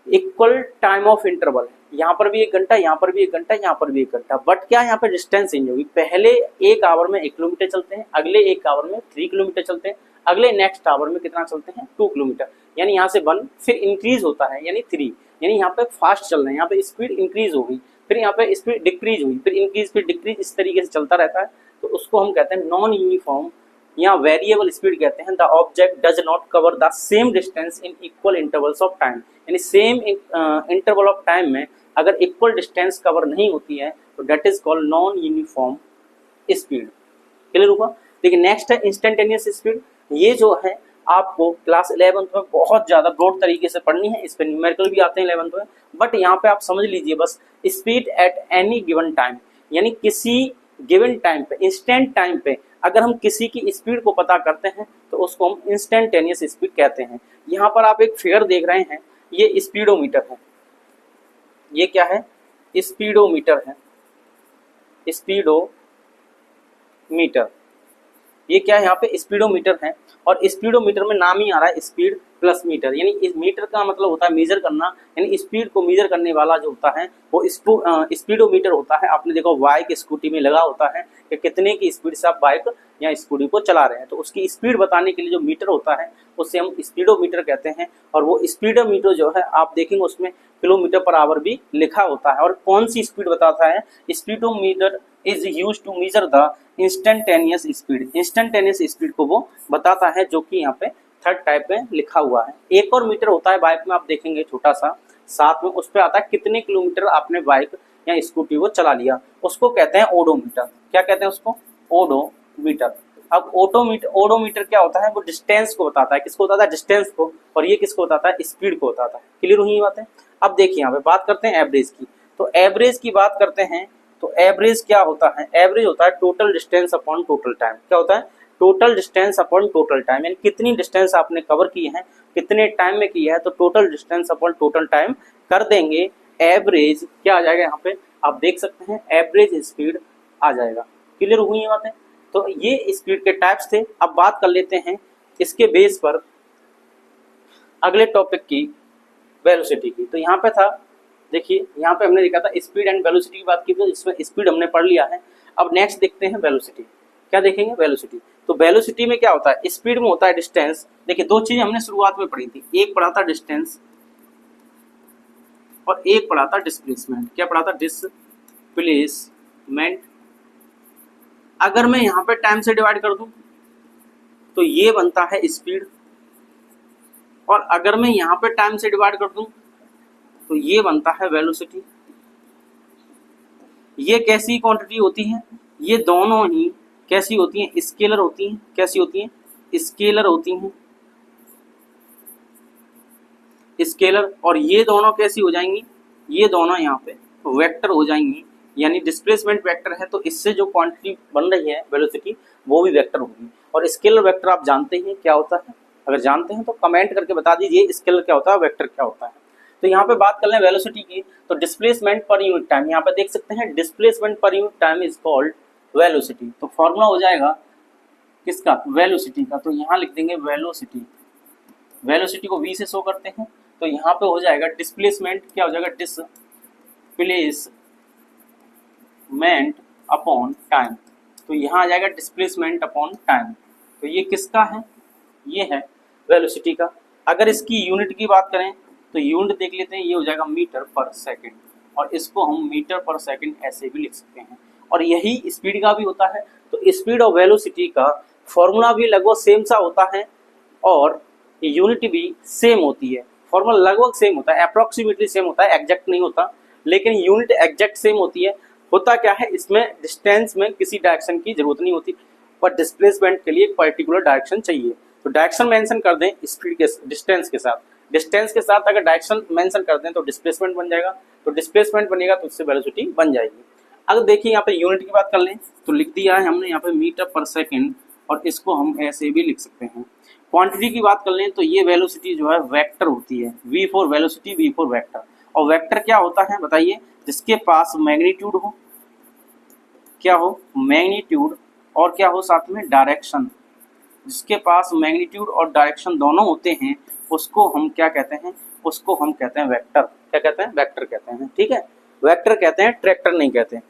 इक्वल टाइम ऑफ इंटरवल है। यहाँ पर भी 1 घंटा, यहाँ पर भी 1 घंटा, यहाँ पर भी 1 घंटा। बट क्या यहाँ पे डिस्टेंस चेंज होगी, पहले 1 आवर में 1 किलोमीटर चलते हैं, अगले 1 आवर में 3 किलोमीटर चलते हैं, अगले नेक्स्ट आवर में कितना चलते हैं, 2 किलोमीटर। यानी यहाँ से 1 फिर इंक्रीज होता है यानी 3, यानी यहाँ पे फास्ट चल रहे हैं, यहाँ पे स्पीड इंक्रीज हो गई, फिर यहाँ पे स्पीड डिक्रीज हुई, फिर इंक्रीज, फिर डिक्रीज, इस तरीके से चलता रहता है। तो उसको हम कहते हैं नॉन यूनिफॉर्म या वेरिएबल स्पीड कहते हैं। The object does not cover the same distance in equal intervals of time, यानी सेम इंटरवल ऑफ टाइम में अगर इक्वल डिस्टेंस कवर नहीं होती है तो that is called non uniform speed. Clear हुआ। देखिए नेक्स्ट है इंस्टेंटेनियस स्पीड। ये जो है आपको क्लास 11th में बहुत ज्यादा ब्रॉड तरीके से पढ़नी है, इस पे न्यूमेरिकल भी आते हैं 11th में, बट यहाँ पे आप समझ लीजिए बस speed at any given time, यानी किसी गिवन टाइम पे, इंस्टेंट टाइम पे अगर हम किसी की स्पीड को पता करते हैं तो उसको हम इंस्टेंटेनियस स्पीड कहते हैं। यहाँ पर आप एक फिगर देख रहे हैं, ये स्पीडोमीटर है। ये क्या है, स्पीडोमीटर है, स्पीडोमीटर। ये क्या है, यहाँ पे स्पीडोमीटर है और स्पीडोमीटर में नाम ही आ रहा है स्पीड प्लस मीटर, यानी इस मीटर का मतलब होता है मेजर करना, यानी स्पीड को मेजर करने वाला जो होता है वो स्पीडोमीटर होता है। आपने देखो बाइक स्कूटी में लगा होता है कि कितने की स्पीड से आप बाइक या स्कूटी को चला रहे हैं, तो उसकी स्पीड बताने के लिए जो मीटर होता है उससे हम स्पीडोमीटर कहते हैं। और वो स्पीडोमीटर जो है आप देखेंगे उसमें किलोमीटर पर आवर भी लिखा होता है। और कौन सी स्पीड बताता है, speedometer is use to measure the instantaneous speed, instantaneous speed को वो बताता है, जो कि यहाँ पे 3rd टाइप में लिखा हुआ है। एक और मीटर होता है बाइक में, आप देखेंगे छोटा सा साथ में, उस पर आता है कितने किलोमीटर आपने बाइक या स्कूटी को चला लिया, उसको कहते हैं ओडोमीटर। क्या कहते हैं उसको, ओडोमीटर। अब ओडोमीटर क्या होता है, वो डिस्टेंस को बताता है। किसको बताता है, डिस्टेंस को। और ये किसको बताता है, स्पीड को बताता है। क्लियर हुई बातें। अब देखिए यहाँ पे बात करते हैं एवरेज की। तो एवरेज की बात करते हैं तो एवरेज क्या होता है, एवरेज होता है total distance upon total time. क्या होता है, total distance upon total time, यानी कितनी डिस्टेंस आपने कवर की है, कितने टाइम में की है, तो total distance upon total time कर देंगे। एवरेज क्या आ जाएगा, यहाँ पे आप देख सकते हैं एवरेज स्पीड आ जाएगा। क्लियर हुई ये बातें। तो ये स्पीड के टाइप्स थे। अब बात कर लेते हैं इसके बेस पर अगले टॉपिक की, वेलोसिटी की। तो यहाँ पे था, देखिए यहाँ पे हमने देखा था स्पीड एंड वेलोसिटी की बात की, तो इसमें स्पीड हमने पढ़ लिया है। अब नेक्स्ट देखते हैं वेलोसिटी। क्या देखेंगे, वेलोसिटी। तो वेलोसिटी में क्या होता है, स्पीड में होता है डिस्टेंस। देखिए दो चीजें हमने शुरुआत में पढ़ी थी, एक पढ़ा था डिस्टेंस और एक पढ़ा था डिस्प्लेसमेंट। क्या पढ़ा था, डिस्प्लेसमेंट। अगर मैं यहाँ पे टाइम से डिवाइड कर दूं तो ये बनता है स्पीड, और अगर मैं यहाँ पे टाइम से डिवाइड कर दूं तो ये बनता है वेलोसिटी। ये कैसी क्वांटिटी होती है, ये दोनों ही कैसी होती हैं, स्केलर होती हैं। कैसी होती हैं, स्केलर होती हैं, स्केलर। और ये दोनों कैसी हो जाएंगी, ये दोनों यहाँ पे वेक्टर हो जाएंगी, यानी डिस्प्लेसमेंट वेक्टर है तो इससे जो क्वांटिटी बन रही है वेलोसिटी वो भी वेक्टर होगी। और स्केलर वेक्टर आप जानते हैं क्या होता है, अगर जानते हैं तो कमेंट करके बता दीजिए स्केलर क्या होता है, वेक्टर क्या होता है। तो यहाँ पे बात कर लें वेलोसिटी की, तो डिस्प्लेसमेंट पर यूनिट टाइम, यहाँ पे देख सकते हैं डिस्प्लेसमेंट पर unit time is called velocity. तो फॉर्मूला हो जाएगा किसका, वेलोसिटी का। तो यहाँ लिख देंगे वेलोसिटी, वेलोसिटी को v से शो करते हैं। तो यहाँ पे हो जाएगा डिस्प्लेसमेंट, क्या हो जाएगा, डिस्प्लेसमेंट अपॉन टाइम। तो यहाँ आ जाएगा डिस्प्लेसमेंट अपॉन टाइम। तो ये किसका है, ये है वेलोसिटी का। अगर इसकी यूनिट की बात करें तो यूनिट देख लेते हैं, ये हो जाएगा मीटर पर सेकंड, और इसको हम मीटर पर सेकंड ऐसे भी लिख सकते हैं। और यही स्पीड का भी होता है। तो स्पीड और वेलोसिटी का फॉर्मूला भी लगभग सेम सा होता है और यूनिट भी सेम होती है। फॉर्मूला लगभग सेम होता है, अप्रोक्सीमेटली सेम होता है, एग्जैक्ट नहीं होता, लेकिन यूनिट एग्जैक्ट सेम होती है। होता क्या है, इसमें डिस्टेंस में किसी डायरेक्शन की जरूरत नहीं होती, पर डिस्प्लेसमेंट के लिए एक पर्टिकुलर डायरेक्शन चाहिए। तो डायरेक्शन मेंशन कर दें स्पीड के डिस्टेंस के साथ, डिस्टेंस के साथ अगर डायरेक्शन मेंशन कर दें तो डिस्प्लेसमेंट बन जाएगा, तो डिस्प्लेसमेंट बनेगा तो उससे वेलोसिटी बन जाएगी। अगर देखिए यहाँ पे यूनिट की बात कर लें तो लिख दिया है हमने यहाँ पे मीटर पर सेकंड, और इसको हम ऐसे भी लिख सकते हैं। क्वांटिटी की बात कर लें तो ये वेलोसिटी जो है वेक्टर होती है, v for velocity, v for vector. और वेक्टर क्या होता है बताइए, जिसके पास मैग्नीट्यूड हो, क्या हो, मैग्नीट्यूड, और क्या हो साथ में डायरेक्शन। जिसके पास मैग्नीट्यूड और डायरेक्शन दोनों होते हैं उसको हम क्या कहते हैं, उसको हम कहते हैं वेक्टर। क्या कहते हैं, वेक्टर कहते हैं। ठीक है, वेक्टर कहते हैं, ट्रैक्टर नहीं कहते हैं।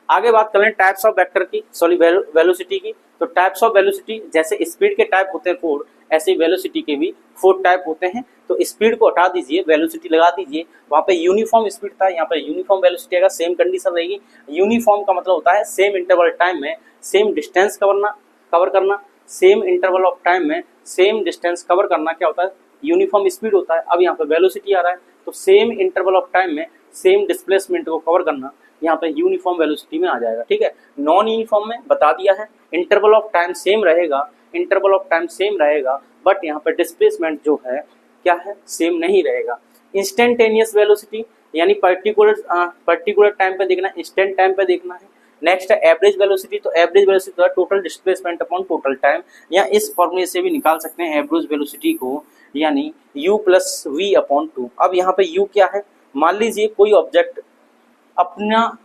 आगे बात कर लें टाइप्स ऑफ वेक्टर की, सॉरी वेलोसिटी की। तो टाइप्स ऑफ वेलोसिटी, जैसे स्पीड के टाइप होते हैं 4, ऐसे ही वेलोसिटी के भी 4 टाइप होते हैं। तो स्पीड को हटा दीजिए, वेलोसिटी लगा दीजिए। वहाँ पे यूनिफॉर्म स्पीड था, यहाँ पे यूनिफॉर्म वेलोसिटी आएगा, सेम कंडीशन रहेगी। यूनिफॉर्म का मतलब होता है सेम इंटरवल टाइम में सेम डिस्टेंस कवर करना, सेम इंटरवल ऑफ टाइम में सेम डिस्टेंस कवर करना क्या होता है, यूनिफॉर्म स्पीड होता है। अब यहाँ पे वेलोसिटी आ रहा है तो सेम इंटरवल ऑफ टाइम में सेम डिस्प्लेसमेंट को कवर करना यहाँ पे यूनिफॉर्म वेलोसिटी में आ जाएगा। ठीक है, नॉन यूनिफॉर्म में बता दिया है, इंटरवल ऑफ टाइम सेम रहेगा, इंटरवल ऑफ टाइम सेम रहेगा, बट यहाँ पे डिस्प्लेसमेंट जो है क्या है, सेम नहीं रहेगा। इंस्टेंटेनियस वेलोसिटी यानी पर्टिकुलर टाइम पे देखना, इंस्टेंट टाइम पे देखना है। नेक्स्ट है एवरेज वेलोसिटी। तो एवरेज वेलोसिटी तो total displacement upon total time, या इस फॉर्मूले से भी निकाल सकते हैं एवरेज वेलोसिटी को, यानी u प्लस वी अपॉन 2। अब यहाँ पे u क्या है, मान लीजिए कोई ऑब्जेक्ट अपना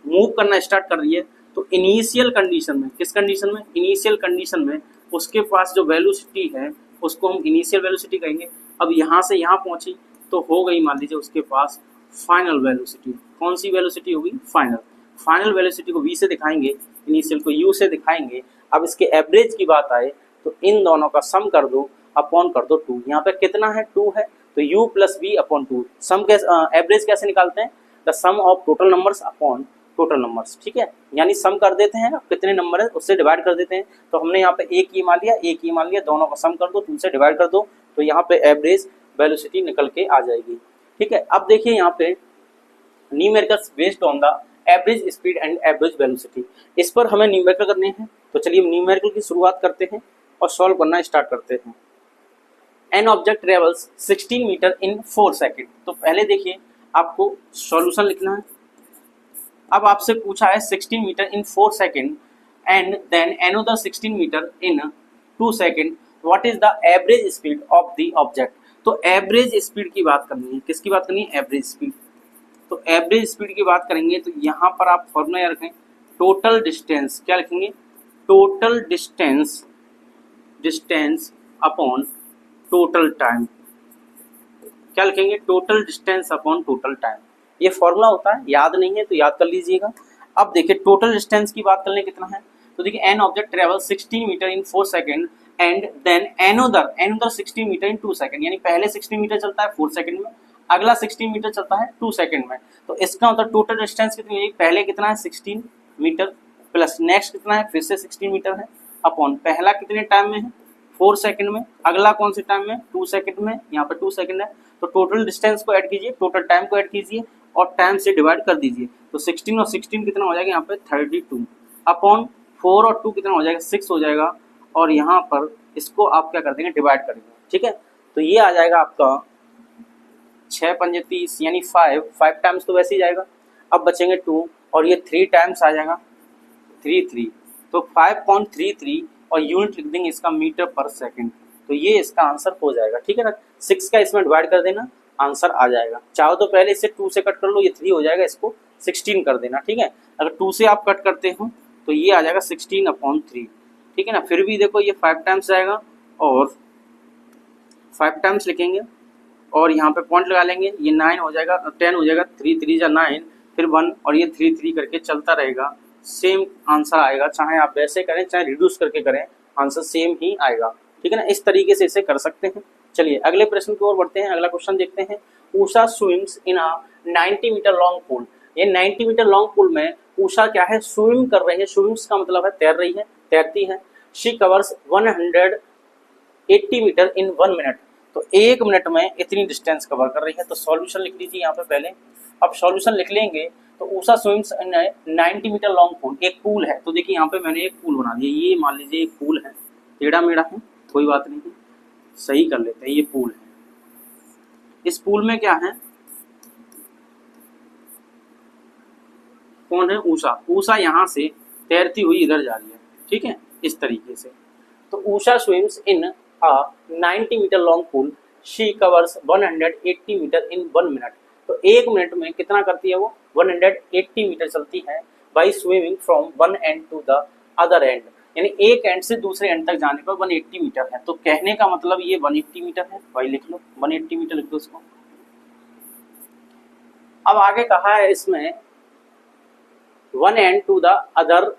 मूव करना स्टार्ट कर रही है, तो इनिशियल कंडीशन में, किस कंडीशन में, इनिशियल कंडीशन में उसके पास जो वेलोसिटी है उसको हम इनिशियल वेलोसिटी कहेंगे। अब यहाँ से यहाँ पहुंची तो हो गई मान लीजिए उसके पास फाइनल वेलोसिटी। कौन सी वेलोसिटी होगी, फाइनल। फाइनल वेलोसिटी को v से दिखाएंगे, इनिशियल को u से दिखाएंगे। अब इसके एवरेज की बात आए तो इन दोनों का सम कर दो, अपॉन कर दो 2। यहाँ पे कितना है, 2 है, तो u plus v upon 2। Sum कैसे, एवरेज कैसे निकालते हैं, the sum of total numbers upon total numbers. ठीक है, यानी सम कर देते हैं, कितने नंबर है उससे डिवाइड कर देते हैं। तो हमने यहाँ पे एक ही मान लिया, एक ही मान लिया, दोनों का सम कर दो, 2 से डिवाइड कर दो, तो यहाँ पे एवरेज वेलोसिटी निकल के आ जाएगी। ठीक है, अब देखिए यहाँ पे numericals based on the average speed and average velocity, इस पर हमें न्यूमेरिकल करने हैं। तो चलिए न्यूमेरिकल की शुरुआत करते हैं और सॉल्व करना स्टार्ट करते हैं। An object travels 16 metre in 4 second. तो पहले देखिए आपको सॉल्यूशन लिखना है। अब आपसे पूछा है 16 metre in 4 second and then another 16 metre in 2 second, what is the average speed of the object. तो एवरेज स्पीड की बात करनी है, किसकी बात करनी है, एवरेज स्पीड। तो एवरेज स्पीड की बात करेंगे तो यहाँ पर आप फॉर्मूला याद रखें, टोटल डिस्टेंस, क्या लिखेंगे, total distance upon total time. क्या लिखेंगे, total distance upon total time. ये फॉर्मूला होता है, याद नहीं है तो याद कर लीजिएगा। अब देखिए टोटल डिस्टेंस की बात करने कितना है, तो देखिए an object travel 16 metre in 4 second and then another 16 metre in 2 second, यानी पहले 16 मीटर चलता है 4 सेकेंड में, अगला 16 मीटर चलता है 2 सेकेंड में। तो इसका मतलब टोटल डिस्टेंस कितनी है, पहले कितना है 16 मीटर प्लस नेक्स्ट कितना है फिर से 16 मीटर है, अपॉन पहला कितने टाइम में है 4 सेकेंड में, अगला कौन से टाइम में 2 सेकेंड में, यहाँ पर 2 सेकेंड है। तो टोटल डिस्टेंस को ऐड कीजिए, टोटल टाइम को ऐड कीजिए और टाइम से डिवाइड कर दीजिए। तो 16 और 16 कितना हो जाएगा यहाँ पे 32, अपॉन 4 और 2 कितना हो जाएगा 6 हो जाएगा, और यहाँ पर इसको आप क्या कर देंगे, डिवाइड करेंगे। ठीक है, तो ये आ जाएगा आपका 6 पंजे 30 यानी 5 टाइम्स तो वैसे ही जाएगा। अब बचेंगे 2 और ये 3 टाइम्स आ जाएगा 3, तो 5.33 और यूनिट लिख देंगे इसका मीटर पर सेकंड। तो ये इसका आंसर हो जाएगा। ठीक है ना, 6 का इसमें डिवाइड कर देना, आंसर आ जाएगा। चाहो तो पहले इसे 2 से कट कर लो, ये 3 हो जाएगा, इसको 16 कर देना। ठीक है, अगर 2 से आप कट करते हो तो ये आ जाएगा 16/3। ठीक है ना, फिर भी देखो ये 5 टाइम्स जाएगा और 5 टाइम्स लिखेंगे और यहाँ पे पॉइंट लगा लेंगे, ये 9 हो जाएगा, 10 हो जाएगा, 3 3 जा 9, फिर 1 और ये 3 3 करके चलता रहेगा सेम आंसर आएगा, चाहे आप वैसे करें चाहे रिड्यूस करके करें, आंसर सेम ही आएगा। ठीक है ना, इस तरीके से इसे कर सकते हैं। चलिए अगले प्रश्न की ओर बढ़ते हैं, अगला क्वेश्चन देखते हैं। Usha swims in a 90 metre long pool. ये 90 मीटर लॉन्ग पूल में उषा क्या है, स्विम कर रही है। स्विम्स का मतलब है तैर रही है, तैरती है। She covers 180 metre in 1 minute. तो 1 मिनट में इतनी डिस्टेंस कवर कर रही है। तो सॉल्यूशन लिख लीजिए यहाँ पे पहले। अब सॉल्यूशन लिख लेंगे तो Usha swims in 90 metre long pool, एक पूल है। तो देखिए यहाँ पे मैंने एक पूल बना दिया, ये मान लीजिए एक पूल है, टेढ़ा मेढ़ा है, कोई बात नहीं, सही कर लेते हैं। ये पूल है, इस पूल में क्या है, कौन है, उषा। उषा यहाँ से तैरती हुई इधर जा रही है, ठीक है, इस तरीके से। तो Usha swims in a 90 metre long pool, she covers 180 metre in 1 minute. तो 1 मिनट में कितना करती है वो, 180 मीटर चलती है by swimming from one end to the other end. यानी एक एंड से दूसरे एंड तक जाने पर 180 मीटर है। तो कहने का मतलब ये 180 मीटर है, भाई लिख लो 180 मीटर लिख दो इसको। अब आगे कहा है इसमें one end to the other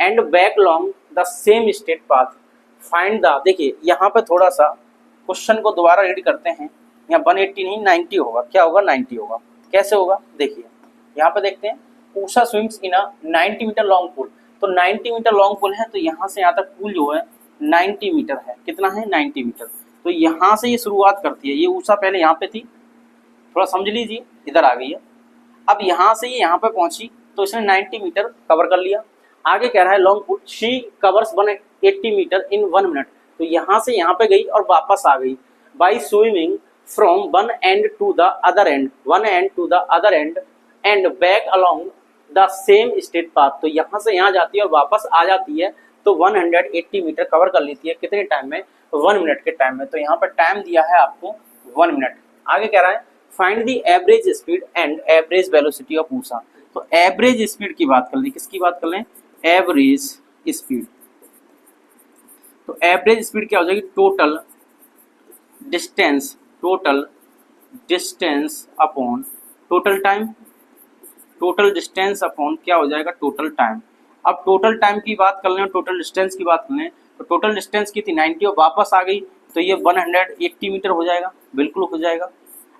end back long the same straight path find the. देखिए यहाँ पे थोड़ा सा क्वेश्चन को दोबारा रीड करते हैं। यहाँ 180 नहीं 90 होगा, क्या होगा, 90 होगा। कैसे होगा देखिए, यहाँ पे देखते हैं, Usha swims in a 90 metre long pool. तो 90 मीटर लॉन्ग पूल है, तो यहाँ से यहाँ तक पूल जो है 90 मीटर है। कितना है, 90 मीटर। तो यहाँ से ये शुरुआत करती है। ये उषा पहले यहाँ पे थी, थोड़ा समझ लीजिए, इधर आ गई है। अब यहाँ से ये यहाँ पे पहुंची, तो इसने 90 मीटर कवर कर लिया। आगे कह रहा है long pool, she covers 180 metre in 1 minute. तो यहाँ से यहाँ पे गई और वापस आ गई by swimming from one end to the other end, one end to the other end and back along the same straight path. तो यहाँ से यहाँ जाती है और वापस आ जाती है। तो 180 मीटर कवर कर लेती है कितने टाइम में, 1 मिनट के टाइम में। तो यहाँ पर टाइम दिया है आपको 1 मिनट। आगे कह रहा है find the average speed and average velocity of Usha. तो एवरेज स्पीड की बात कर लें, किसकी बात कर लें, एवरेज स्पीड। तो एवरेज स्पीड क्या हो जाएगी, total distance upon total time. Total distance upon क्या हो जाएगा, टोटल टाइम। अब टोटल टाइम की बात कर लें, टोटल डिस्टेंस की बात कर लें, तो टोटल डिस्टेंस की थी 90 और वापस आ गई, तो ये 180 मीटर हो जाएगा, बिल्कुल हो जाएगा।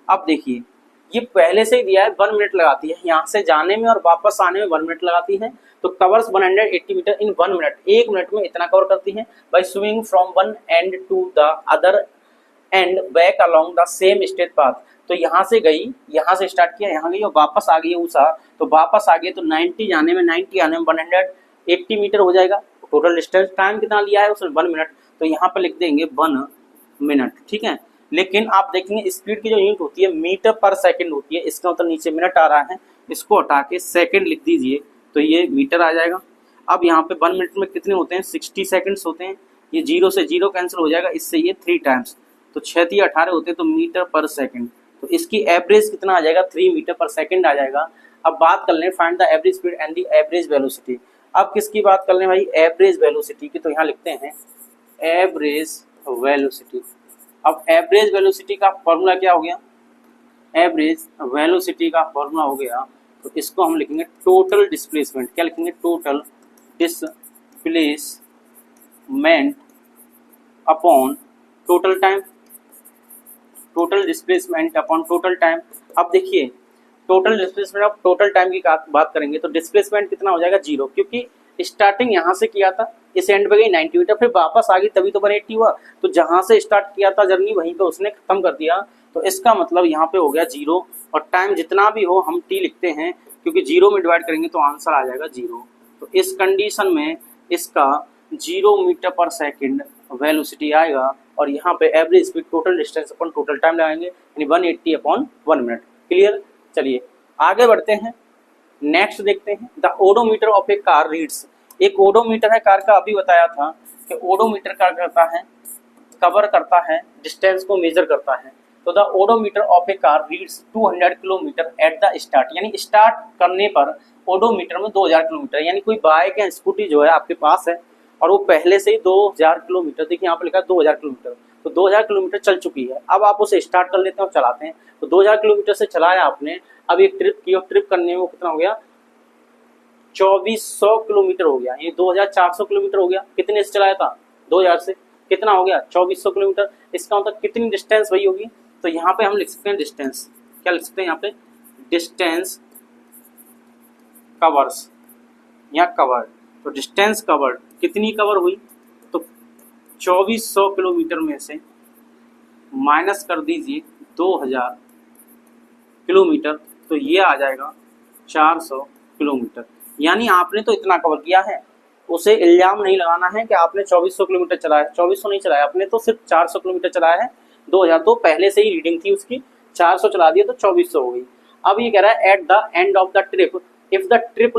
अब देखिए ये पहले से ही दिया है 1 मिनट लगाती है, यहाँ से जाने में और वापस आने में 1 मिनट लगाती है। तो covers 180 metre in 1 minute, 1 minute में इतना कवर करती है by swimming from one end to the other end back along the same straight path. तो यहाँ से गई, यहाँ से स्टार्ट किया, यहाँ गई और वापस आ गई उषा। तो वापस आ गई, तो 90 जाने में 90 आने में 180 मीटर हो जाएगा। टोटल डिस्टेंस टाइम कितना लिया है उसने, 1 मिनट। तो यहाँ पर लिख देंगे 1 मिनट, ठीक है। लेकिन आप देखेंगे स्पीड की जो यूनिट होती है मीटर पर सेकंड होती है, इसका मतलब नीचे मिनट आ रहा है, इसको हटा के सेकंड लिख दीजिए, तो ये मीटर आ जाएगा। अब यहाँ पे 1 मिनट में कितने होते हैं, 60 सेकंड्स होते हैं। ये 0 से 0 कैंसिल हो जाएगा, इससे ये 3 टाइम्स, तो 6 × 18 होते हैं, तो मीटर पर सेकंड। तो इसकी एवरेज कितना आ जाएगा, 3 मीटर पर सेकंड आ जाएगा। अब बात कर लें find the average speed and the average velocity. अब किसकी बात कर लें भाई, एवरेज वेलोसिटी की। तो यहाँ लिखते हैं एवरेज वेलोसिटी। अब एवरेज वेलोसिटी का फॉर्मूला क्या हो गया, एवरेज वेलोसिटी का फॉर्मूला हो गया, तो इसको हम लिखेंगे टोटल डिस्प्लेसमेंट। क्या लिखेंगे, total displacement upon total time. Total displacement upon total time. अब देखिए total displacement of total time की बात करेंगे, तो डिस्प्लेसमेंट कितना हो जाएगा, 0, क्योंकि स्टार्टिंग यहाँ से किया था, इस एंड पे गई 90 मीटर, फिर वापस आ गई, तभी तो 180 हुआ। तो जहाँ से स्टार्ट किया था जर्नी वहीं पे उसने खत्म कर दिया। तो इसका मतलब यहाँ पे हो गया 0, और टाइम जितना भी हो हम t लिखते हैं, क्योंकि 0 में डिवाइड करेंगे तो आंसर आ जाएगा 0। तो इस कंडीशन में इसका 0 मीटर पर सेकंड वेलोसिटी आएगा, और यहाँ पे average speed total distance upon total time लगाएंगे, यानी 180 अपॉन 1 मिनट। क्लियर। चलिए आगे बढ़ते हैं, नेक्स्ट देखते हैं। The odometer of A car reads. एक ओडोमीटर है कार का, अभी बताया था कि ओडोमीटर क्या करता है, कवर करता है, डिस्टेंस को मेजर करता है। तो the odometer of A car reads 200 kilometre at the start, यानी स्टार्ट करने पर ओडोमीटर में 2000 किलोमीटर, यानी कोई बाइक या स्कूटी जो है आपके पास है और वो पहले से ही 2000 किलोमीटर, देखिए यहाँ पे लिखा है 2000 किलोमीटर, तो 2000 किलोमीटर चल चुकी है। अब आप उसे स्टार्ट कर लेते हैं और चलाते हैं। तो 2000 किलोमीटर से चलाया आपने, अब एक ट्रिप की, और ट्रिप करने में कितना हो गया, 2400 किलोमीटर हो गया, ये 2400 किलोमीटर हो गया। कितने से चलाया था? 2000 से। कितना हो गया? 2400 किलोमीटर। इसका मतलब कितनी डिस्टेंस वही होगी? तो यहाँ पे हम लिख सकते हैं डिस्टेंस। क्या लिख सकते हैं यहाँ पे? डिस्टेंस कवर्स, या कवर्ड। तो डिस्टेंस कवर्ड कितनी कवर हुई? तो 2400 किलोमीटर में से माइनस कर दीजिए 2000 किलोमीटर, तो ये आ जाएगा 400 किलोमीटर। यानी आपने तो इतना कवर किया है, उसे इल्जाम नहीं लगाना है कि आपने 2400 किलोमीटर चलाया। 2400 नहीं चलाया आपने, तो सिर्फ 400 किलोमीटर चलाया है। 2000 तो पहले से ही रीडिंग थी उसकी, 400 चला दिया तो 2400 हो गई। अब ये कह रहा है at the end of the trip if the trip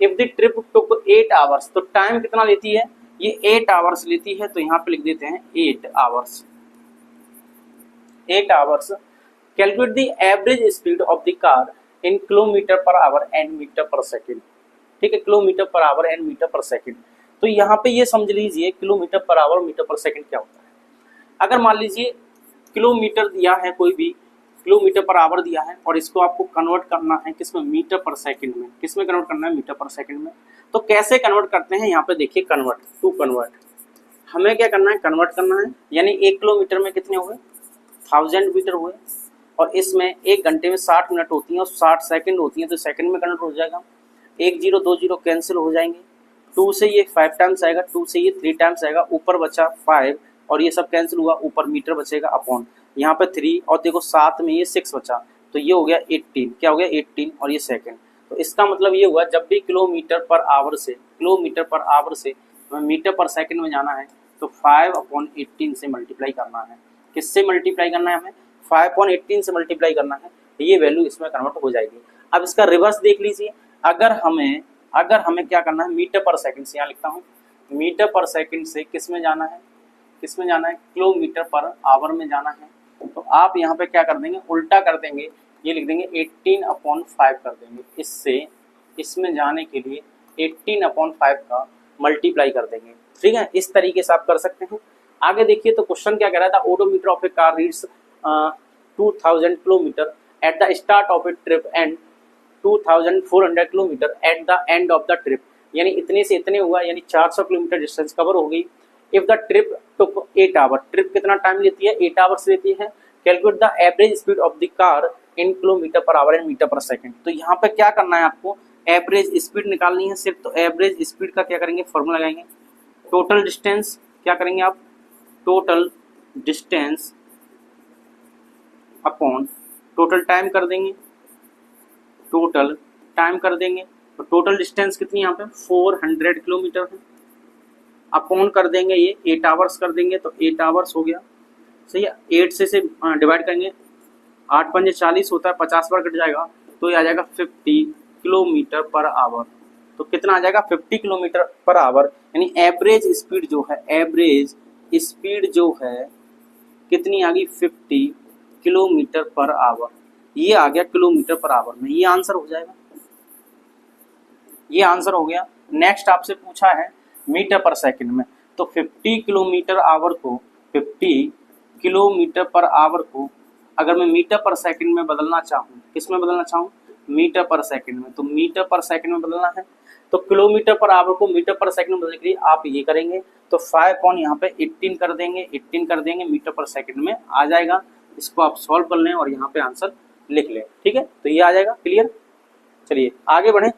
if the trip took 8 hours, तो टाइम कितना लेती है? ये 8 आवर्स लेती है। तो यहाँ पे लिख देते हैं 8 hours. 8 hours. Calculate the average speed of the car in kilometre per hour and metre per second. ठीक है, kilometre per hour and metre per second. तो यहाँ पे ये समझ लीजिए kilometre per hour meter per second क्या होता है। अगर मान लीजिए किलोमीटर दिया है, कोई भी किलोमीटर पर आवर दिया है, और इसको आपको कन्वर्ट करना है किसमें? मीटर पर सेकंड में। किसमें कन्वर्ट करना है? मीटर पर सेकंड में। तो कैसे कन्वर्ट करते हैं? यहाँ पे देखिए, कन्वर्ट टू कन्वर्ट। हमें क्या करना है? कन्वर्ट करना है। यानी 1 किलोमीटर में कितने हुए? 1000 मीटर हुए। और इसमें 1 घंटे में 60 मिनट होती हैं और 60 सेकंड होती हैं, तो सेकंड में कन्वर्ट हो जाएगा। 1 0 2 0 कैंसिल हो जाएंगे। 2 से ये 5 टाइम्स आएगा, 2 से ये 3 टाइम्स आएगा, ऊपर बचा 5 और ये सब कैंसिल हुआ, ऊपर मीटर बचेगा अपॉन, यहाँ पे 3 और देखो साथ में ये 6 बचा, तो ये हो गया 18। क्या हो गया? 18 और ये सेकंड। तो इसका मतलब ये हुआ जब भी किलोमीटर पर आवर से मीटर पर सेकंड में जाना है तो 5/18 से मल्टीप्लाई करना है। किससे मल्टीप्लाई करना है? हमें 5/18 से मल्टीप्लाई करना है, ये वैल्यू इसमें कन्वर्ट हो जाएगी। अब इसका रिवर्स देख लीजिए। अगर हमें क्या करना है? मीटर पर सेकंड से, यहाँ लिखता हूँ, मीटर पर सेकंड से किस में जाना है? किलोमीटर पर आवर में जाना है। तो आप यहाँ पे क्या कर देंगे? उल्टा कर देंगे, ये लिख देंगे 18/5 कर देंगे। इससे इसमें जाने के लिए 18/5 का मल्टीप्लाई कर देंगे। ठीक है, इस तरीके से आप कर सकते हैं। आगे देखिए, तो क्वेश्चन क्या कह रहा था? Odometer of A car reads 2000 kilometre at the start of A trip and 2400 kilometre at the end of the trip. यानी इतने से इतने हुआ, यानी 400 किलोमीटर डिस्टेंस कवर हो गई। If the trip took 8 hour, trip कितना टाइम लेती है? 8 आवर्स लेती है। Calculate the average speed of the car in kilometre per hour and metre per second. तो यहाँ पे क्या करना है आपको? एवरेज स्पीड निकालनी है सिर्फ। तो एवरेज स्पीड का क्या करेंगे? फॉर्मूला लगाएंगे, टोटल डिस्टेंस। क्या करेंगे आप? Total distance upon total time कर देंगे, तो टोटल डिस्टेंस कितनी यहाँ पे? 400 किलोमीटर है। अपॉन कर देंगे, ये 8 आवर्स कर देंगे, तो 8 आवर्स हो गया। सही है, 8 से डिवाइड करेंगे, 8 पंजे 40 होता है, 50 बार कट जाएगा, तो ये आ जाएगा 50 किलोमीटर पर आवर। तो कितना आ जाएगा? 50 किलोमीटर पर आवर। यानी एवरेज स्पीड जो है कितनी आ गई? 50 किलोमीटर पर आवर। ये आ गया किलोमीटर पर आवर में, ये आंसर हो जाएगा। ये आंसर हो गया। नेक्स्ट आपसे पूछा है मीटर पर सेकंड में, तो 50 किलोमीटर पर आवर को अगर मैं मीटर पर सेकंड में बदलना चाहूँ, किस में बदलना चाहूँ? मीटर पर सेकंड में। तो मीटर पर सेकंड में बदलना है, तो किलोमीटर पर आवर को मीटर पर सेकंड में बदलने के लिए आप ये करेंगे, तो 5 यहाँ पे 18 कर देंगे, मीटर पर सेकंड में आ जाएगा। इसको आप सॉल्व कर लें और यहाँ पे आंसर लिख लें। ठीक है, तो ये आ जाएगा। क्लियर? चलिए आगे बढ़े।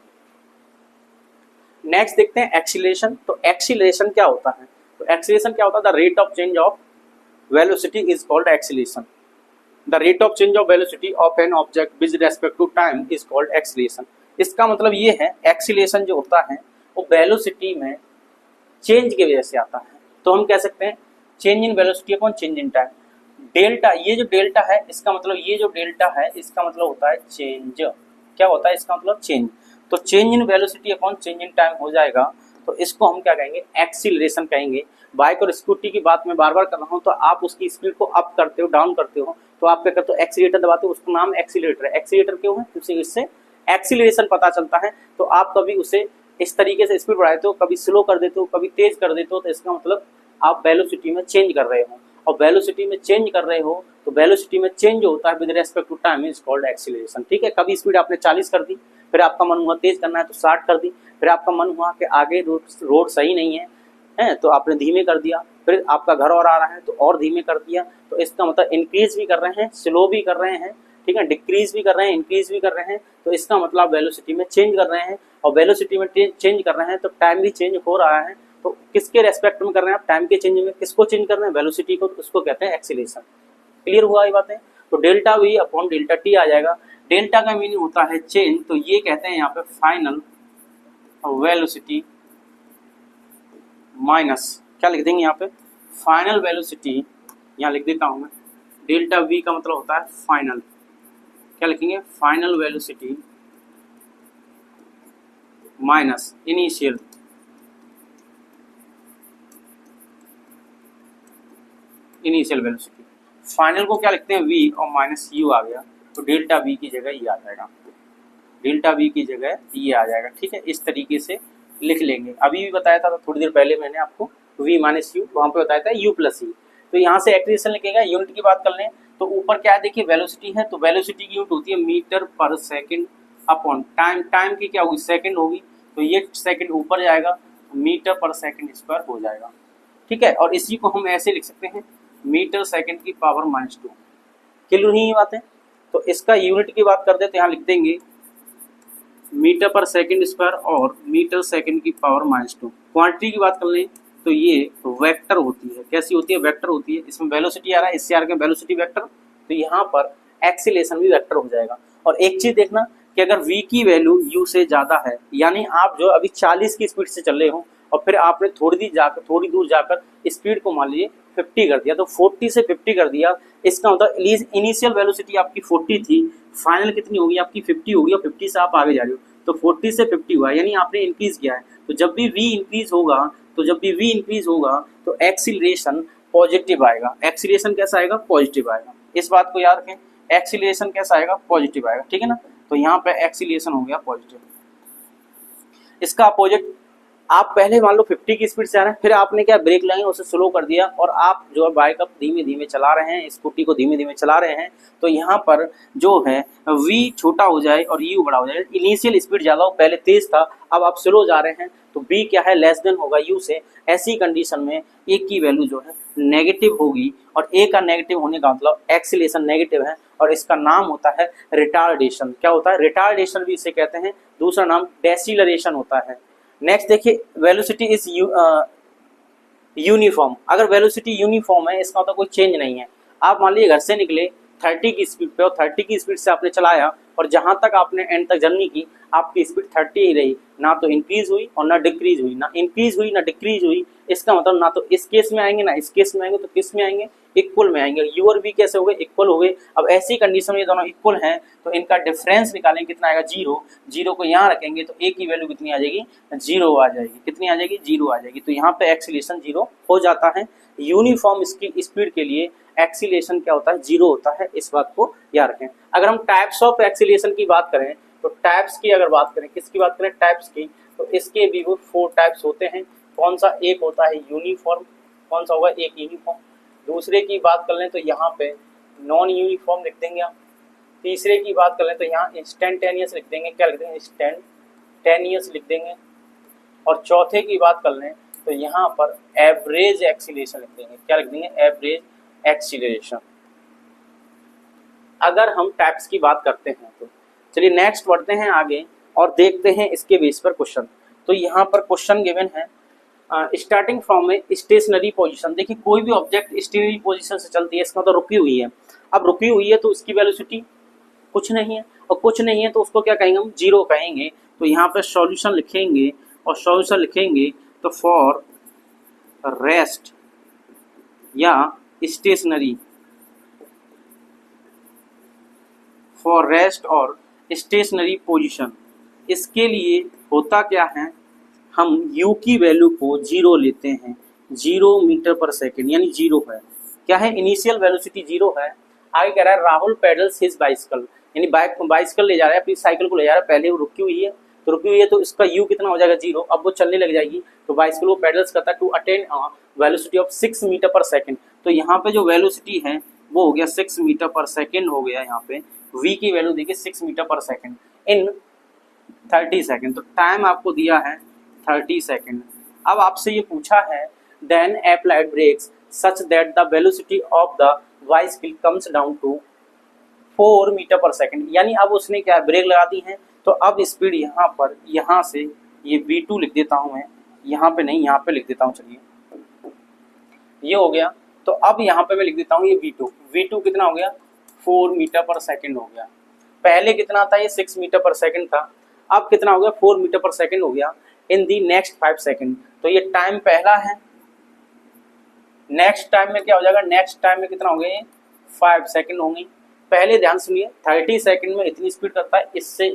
नेक्स्ट देखते हैं एक्सीलरेशन। तो एक्सीलरेशन क्या होता है? तो एक्सीलरेशन क्या होता है? The rate of change of velocity is called acceleration. The rate of change of velocity of an object with respect to time is called acceleration. इसका मतलब ये है, एक्सीलरेशन जो होता है वो वेलोसिटी में चेंज की वजह से आता है। तो हम कह सकते हैं change in velocity upon change in time. Delta, ये जो डेल्टा है इसका मतलब होता है चेंज। क्या होता है इसका मतलब? चेंज। तो change in velocity upon change in time हो जाएगा, तो इसको हम क्या कहेंगे? एक्सीलरेशन कहेंगे। बाइक और स्कूटी की बात मैं बार बार कर रहा हूँ, तो आप उसकी स्पीड को अप करते हो, डाउन करते हो, तो आप क्या करते हो? एक्सीलेटर दबाते हो, उसका नाम एक्सीलेटर है। एक्सीलेटर क्यों है? क्योंकि इससे एक्सीलरेशन पता चलता है। तो आप कभी उसे इस तरीके से स्पीड बढ़ाते हो, कभी स्लो कर देते हो, कभी तेज कर देते हो, तो इसका मतलब आप वेलोसिटी में चेंज कर रहे हो। और वेलोसिटी में चेंज कर रहे हो, तो वेलोसिटी में चेंज होता है with respect to time is called acceleration. ठीक है, कभी स्पीड आपने 40 कर दी, फिर आपका मन हुआ तेज करना है तो 60 कर दी, फिर आपका मन हुआ कि आगे रोड सही नहीं है तो आपने धीमे कर दिया, फिर आपका घर और आ रहा है तो और धीमे कर दिया। तो इसका मतलब इंक्रीज भी कर रहे हैं, स्लो भी कर रहे हैं, ठीक है, डिक्रीज भी कर रहे हैं, इंक्रीज भी कर रहे हैं। तो इसका मतलब वेलोसिटी में चेंज कर रहे हैं, और वेलोसिटी में चेंज कर रहे हैं तो टाइम भी चेंज हो रहा है। तो किसके रेस्पेक्ट में कर रहे हैं आप? टाइम के चेंज में किसको चेंज कर रहे हैं? वेलोसिटी को। उसको कहते हैं एक्सीलरेशन। क्लियर हुआ ये बातें? तो delta V upon delta T आ जाएगा। डेल्टा का मीनिंग होता है चेंज, तो ये कहते हैं यहाँ पे फाइनल वेलोसिटी माइनस क्या लिख देंगे यहाँ पे? Final velocity. यहाँ लिख देता हूं मैं, डेल्टा वी का मतलब होता है फाइनल, क्या लिखेंगे? Final velocity minus initial velocity. Final को क्या लिखते हैं? v, और माइनस u आ गया, तो डेल्टा v की जगह ये आ जाएगा, डेल्टा v की जगह ये आ जाएगा। ठीक है, इस तरीके से लिख लेंगे। अभी भी बताया था थोड़ी देर पहले मैंने आपको v माइनस यू, वहां पे बताया था u प्लस ई। तो यहाँ से एक्सीलरेशन लिखेगा। यूनिट की बात कर लें तो ऊपर क्या है देखिए, वेलोसिटी है, तो वेलोसिटी की यूनिट होती है metre per second upon time. Time की क्या होगी? सेकंड होगी, तो ये सेकंड ऊपर जाएगा, मीटर पर सेकंड स्क्वायर हो जाएगा। ठीक है, और इसी को हम ऐसे लिख सकते हैं, मीटर सेकंड की पावर -2। क्लियर नहीं ये बातें? तो इसका यूनिट की बात करते हैं तो यहाँ लिख देंगे मीटर पर सेकंड स्क्वायर और मीटर सेकंड की पावर -2। क्वांटिटी की बात कर लें तो ये वेक्टर होती है। कैसी होती है? वेक्टर होती है। इसमें वेलोसिटी आ रहा है, इससे आ रहा है वेलोसिटी वेक्टर, तो यहाँ पर एक्सीलरेशन भी वेक्टर हो जाएगा। और एक चीज देखना कि अगर v की वैल्यू u से ज्यादा है, यानी आप जो अभी 40 की स्पीड से चल रहे हो और फिर आपने थोड़ी दूर जाकर स्पीड को मान लीजिए 50 कर दिया, तो 40 से 50 कर दिया, इसका मतलब इनिशियल वेलोसिटी आपकी 40 थी, फाइनल कितनी होगी? आपकी 50 होगी, और 50 से आप आगे जा रहे हो, तो 40 से 50 हुआ, यानी आपने इंक्रीज किया है। तो जब भी v इंक्रीज होगा तो एक्सीलरेशन पॉजिटिव आएगा। एक्सीलरेशन कैसा आएगा? पॉजिटिव आएगा। इस बात को याद रखें, एक्सीलरेशन कैसा आएगा? पॉजिटिव आएगा। ठीक है ना? तो यहाँ पे एक्सीलरेशन हो गया पॉजिटिव। इसका अपोजिट, आप पहले मान लो 50 की स्पीड से आ रहे हैं, फिर आपने क्या ब्रेक लगाई, उसे स्लो कर दिया, और आप जो है बाइक अब धीमे धीमे चला रहे हैं, स्कूटी को धीमे धीमे चला रहे हैं, तो यहाँ पर जो है v छोटा हो जाए और u बड़ा हो जाए। इनिशियल स्पीड ज़्यादा हो, पहले तेज था, अब आप स्लो जा रहे हैं, तो b क्या है? लेस देन होगा u से। ऐसी कंडीशन में a की वैल्यू जो है नेगेटिव होगी, और a का नेगेटिव होने का मतलब एक्सीलरेशन नेगेटिव है, और इसका नाम होता है रिटार्डेशन। क्या होता है? रिटार्डेशन भी इसे कहते हैं। दूसरा नाम डेसिलरेशन होता है। नेक्स्ट देखिए, वेलोसिटी इज यूनिफॉर्म। अगर वेलोसिटी यूनिफॉर्म है, इसका मतलब कोई चेंज नहीं है। आप मान लीजिए घर से निकले 30 की स्पीड पे, और 30 की स्पीड से आपने चलाया, और जहां तक आपने एंड तक जर्नी की, आपकी स्पीड 30 ही रही, ना तो इंक्रीज हुई और ना डिक्रीज हुई, ना इंक्रीज हुई ना डिक्रीज हुई। इसका मतलब ना तो इस केस में आएंगे ना इस केस में आएंगे, तो किस में आएंगे? इक्वल में आएंगे। यू और वी कैसे हो गए? इक्वल हो गए। अब ऐसी कंडीशन में ये दोनों इक्वल हैं, तो इनका डिफरेंस निकालेंगे, कितना आएगा? 0। 0 को यहाँ रखेंगे तो ए की वैल्यू कितनी आ जाएगी? 0 आ जाएगी। कितनी आ जाएगी? 0 आ जाएगी। तो यहाँ पे एक्सीलरेशन 0 हो जाता है। यूनिफॉर्म स्पीड के लिए एक्सीलरेशन क्या होता है? 0 होता है। इस बात को याद रखें। अगर हम टाइप्स ऑफ एक्सीलरेशन की बात करें, तो टाइप्स की अगर बात करें, किसकी बात करें? टाइप्स की, तो इसके भी वो 4 टाइप्स होते हैं। कौन सा? एक होता है यूनिफॉर्म। कौन सा होगा? एक यूनिफॉर्म। दूसरे की बात कर लें तो यहाँ पे नॉन यूनिफॉर्म लिख देंगे आप। तीसरे की बात कर लें तो यहाँ इंस्टेंटेनियस लिख देंगे। क्या लिख देंगे? इंस्टेंटेनियस लिख देंगे। और चौथे की बात कर लें तो यहाँ पर एवरेज एक्सीलरेशन लिख देंगे। क्या लिख देंगे? Average acceleration. अगर हम टाइप्स की बात करते हैं तो चलिए नेक्स्ट बढ़ते हैं आगे और देखते हैं इसके बेस पर क्वेश्चन। तो यहाँ पर क्वेश्चन गिवन है, starting from a stationary position. देखिए कोई भी ऑब्जेक्ट स्टेशनरी पोजीशन से चलती है, इसका मतलब रुकी हुई है। अब रुकी हुई है तो उसकी वेलोसिटी कुछ नहीं है, और कुछ नहीं है तो उसको क्या कहेंगे? हम 0 कहेंगे। तो यहाँ पे सॉल्यूशन लिखेंगे, और सॉल्यूशन लिखेंगे तो फॉर रेस्ट या स्टेशनरी, फॉर रेस्ट और स्टेशनरी पोजीशन, इसके लिए होता क्या है? हम u की वैल्यू को 0 लेते हैं। 0 मीटर पर सेकेंड यानी 0 है। क्या है? इनिशियल वेलोसिटी 0 है। आगे कह रहा है राहुल पेडल्स हिज बाइसिकल, यानी बाइसिकल ले जा रहा है, अपनी साइकिल को ले जा रहा है। पहले वो रुकी हुई है, तो इसका u कितना हो जाएगा? 0। अब वो चलने लग जाएगी, तो बाइसिकल वो पेडल्स करता है to attain velocity of 6 metre per second. तो यहाँ पे जो वेलोसिटी है वो हो गया 6 मीटर पर सेकेंड हो गया। यहाँ पे v की वैल्यू देखिए 6 metre per second in 30 second. तो टाइम आपको दिया है 30 सेकेंड। अब आपसे ये पूछा है then applied brakes such that the velocity of the bicycle comes down to 4 metre per second. यानी अब उसने क्या ब्रेक लगा दी है, तो अब स्पीड यहाँ पर, यहाँ से ये v2 लिख देता हूँ मैं, यहाँ पे नहीं, यहाँ पे लिख देता हूँ। चलिए ये हो गया। तो अब यहाँ पे मैं लिख देता हूँ ये v2 कितना हो गया 4 मीटर पर सेकेंड हो गया। पहले कितना था, ये 6 मीटर पर सेकेंड था, अब कितना हो गया 4 मीटर पर सेकेंड हो गया इन दी नेक्स्ट 5 सेकेंड। तो ये टाइम पहला है, नेक्स्ट टाइम में क्या हो जाएगा, नेक्स्ट टाइम में कितना हो गया, ये 5 सेकेंड होंगी। पहले ध्यान सुनिए 30 सेकंड में इतनी स्पीड करता है, इससे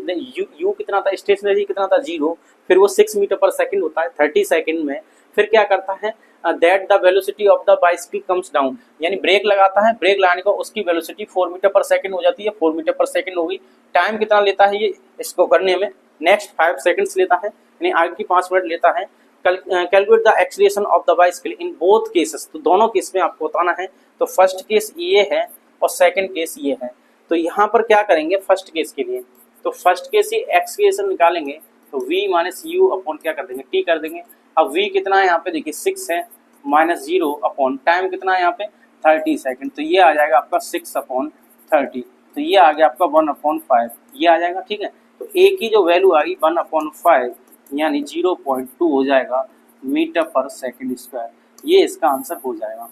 यू कितना था, स्टेशनरी कितना था 0, फिर वो 6 मीटर पर सेकंड होता है 30 सेकंड में। फिर क्या करता है that the velocity of the bicycle comes down, यानी ब्रेक लगाता है, ब्रेक लगाने को उसकी वेलोसिटी 4 मीटर पर सेकंड हो जाती है, 4 मीटर पर सेकंड होगी। टाइम कितना लेता है ये इसको करने में, नेक्स्ट 5 सेकंड्स लेता है, यानी आगे की 5 मिनट लेता है। Calculate the acceleration of the bicycle in both cases, तो दोनों केस में आपको बताना है। तो फर्स्ट केस ये है और सेकंड केस ये है। तो यहाँ पर क्या करेंगे फर्स्ट केस के लिए, तो फर्स्ट केस ही एक्सीलरेशन निकालेंगे, तो v माइनस यू अपॉन क्या कर देंगे t कर देंगे। अब v कितना है यहाँ पे देखिए 6 है, माइनस 0 अपॉन टाइम कितना है यहाँ पे 30 सेकंड, तो ये आ जाएगा आपका 6 अपॉन 30, तो ये आ गया आपका 1/5 ये आ जाएगा। ठीक है, तो a की जो वैल्यू आ गई 1/5 यानी 0.2 हो जाएगा मीटर पर सेकंड स्क्वायर, ये इसका आंसर हो जाएगा।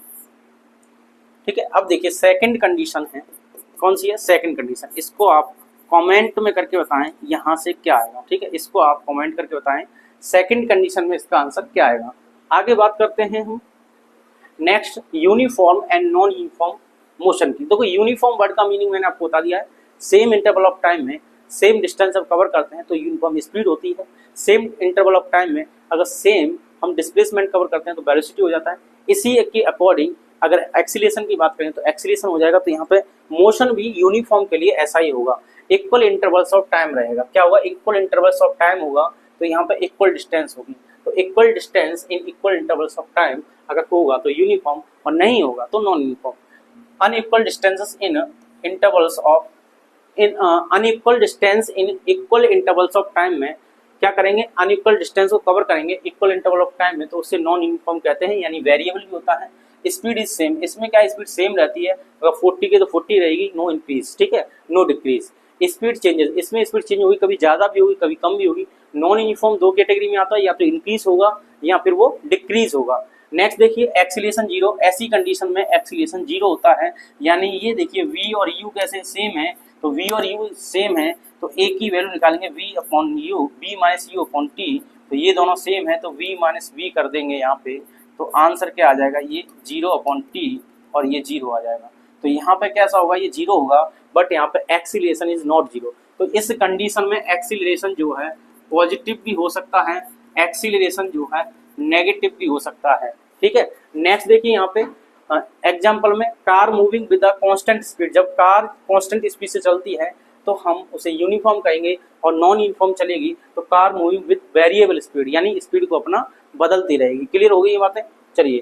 ठीक है, अब देखिए सेकंड कंडीशन है, कौन सी है सेकंड कंडीशन, इसको आप कमेंट में करके बताएं यहाँ से क्या आएगा। ठीक है, इसको आप कमेंट करके बताएं सेकंड कंडीशन में इसका आंसर क्या आएगा। आगे बात करते हैं हम next uniform and non uniform motion की। देखो यूनिफॉर्म वर्ड का मीनिंग मैंने आपको बता दिया है, सेम इंटरवल ऑफ टाइम में सेम डिस्टेंस जब कवर करते हैं तो यूनिफॉर्म स्पीड होती है, सेम इंटरवल ऑफ टाइम में अगर सेम हम डिस्प्लेसमेंट कवर करते हैं तो वेलोसिटी हो जाता है। इसी के अकॉर्डिंग अगर एक्सीलरेशन की बात करें तो एक्सीलरेशन हो जाएगा, तो यहाँ पे मोशन भी यूनिफॉर्म के लिए ऐसा ही होगा, इक्वल इंटरवल्स ऑफ टाइम रहेगा। क्या होगा, इक्वल इंटरवल्स ऑफ टाइम होगा, तो यहाँ पे इक्वल डिस्टेंस होगी, तो equal distance in equal intervals of time अगर होगा तो यूनिफॉर्म, और नहीं होगा तो non uniform. Unequal distances in intervals of unequal distance in equal intervals of time में क्या करेंगे, अनइक्वल डिस्टेंस को कवर करेंगे इक्वल इंटरवल ऑफ टाइम में, तो उससे नॉन यूनिफॉर्म कहते हैं, यानी वेरिएबल भी होता है। स्पीड इज सेम, इसमें क्या स्पीड सेम रहती है, अगर 40 की तो 40 रहेगी, नो इंक्रीज, ठीक है, नो डिक्रीज। स्पीड चेंजेस, इसमें स्पीड चेंज होगी, कभी ज़्यादा भी होगी कभी कम भी होगी। नॉन यूनिफॉर्म दो कैटेगरी में आता है, या तो इंक्रीज होगा या फिर वो डिक्रीज होगा। नेक्स्ट देखिए एक्सीलरेशन 0, ऐसी कंडीशन में एक्सीलरेशन 0 होता है, यानी ये देखिए v और u कैसे सेम है, तो v और u सेम है तो a की वैल्यू निकालेंगे v upon you, v minus you upon T, तो ये दोनों सेम है तो v माइनस वी कर देंगे यहाँ पे, तो आंसर क्या आ जाएगा, ये 0 अपॉन टी और ये 0 आ जाएगा। तो यहाँ पे कैसा होगा, ये 0 होगा, बट यहाँ पे एक्सीलरेशन इज नॉट 0। तो इस कंडीशन में एक्सीलरेशन जो है पॉजिटिव भी हो सकता है, एक्सीलरेशन जो है नेगेटिव भी हो सकता है। ठीक है, नेक्स्ट देखिए यहाँ पे एग्जाम्पल में car moving with a constant speed, जब कार कांस्टेंट स्पीड से चलती है तो हम उसे यूनिफॉर्म कहेंगे, और नॉन यूनिफॉर्म चलेगी तो car moving with variable speed, यानी स्पीड को अपना बदलती रहेगी। क्लियर हो गई ये बातें। चलिए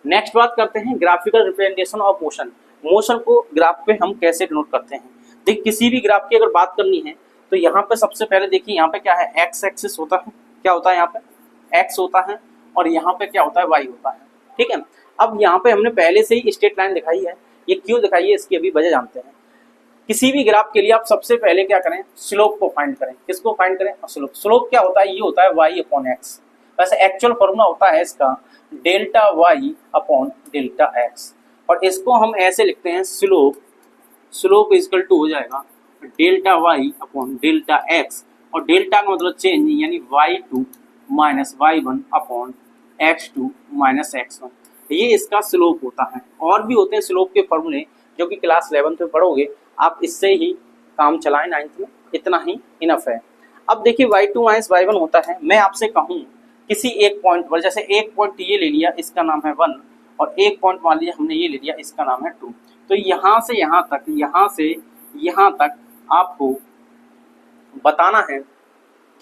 नेक्स्ट बात करते हैं graphical representation of motion. Motion को ग्राफ पे हम कैसे डिनोट करते हैं। देखिए किसी भी ग्राफ की अगर बात करनी है तो यहाँ पे सबसे पहले देखिए यहाँ पे क्या है, एक्स एक्सिस होता है, क्या होता है यहाँ पे एक्स होता है, और यहाँ पे क्या होता है वाई होता है। ठीक है, अब यहाँ पे हमने पहले से ही स्ट्रेट लाइन दिखाई है, ये क्यों दिखाई है इसकी अभी वजह जानते हैं। किसी भी ग्राफ के लिए आप सबसे पहले क्या करें, स्लोप को फाइंड करें। किसको फाइंड करें, स्लोप। स्लोप क्या होता है, ये होता है वाई अपॉन एक्स। वैसे एक्चुअल फॉर्मूला होता है इसका delta y upon delta x, और इसको हम ऐसे लिखते हैं स्लोप इजकल टू हो जाएगा delta y upon delta x, और डेल्टा का मतलब चेंज, यानी y2 minus y1 upon x2 minus x1, ये इसका स्लोप होता है। और भी होते हैं स्लोप के फॉर्मूले जो कि क्लास 11th में पढ़ोगे, आप इससे ही काम चलाएं 9th में, इतना ही इनफ है। अब देखिए y2 माइनस y1 होता है, मैं आपसे कहूँ किसी एक पॉइंट पर, जैसे एक पॉइंट ये ले लिया इसका नाम है 1, और एक पॉइंट मान लिया हमने ये ले लिया इसका नाम है 2, तो यहाँ से यहाँ तक, यहाँ से यहाँ तक आपको बताना है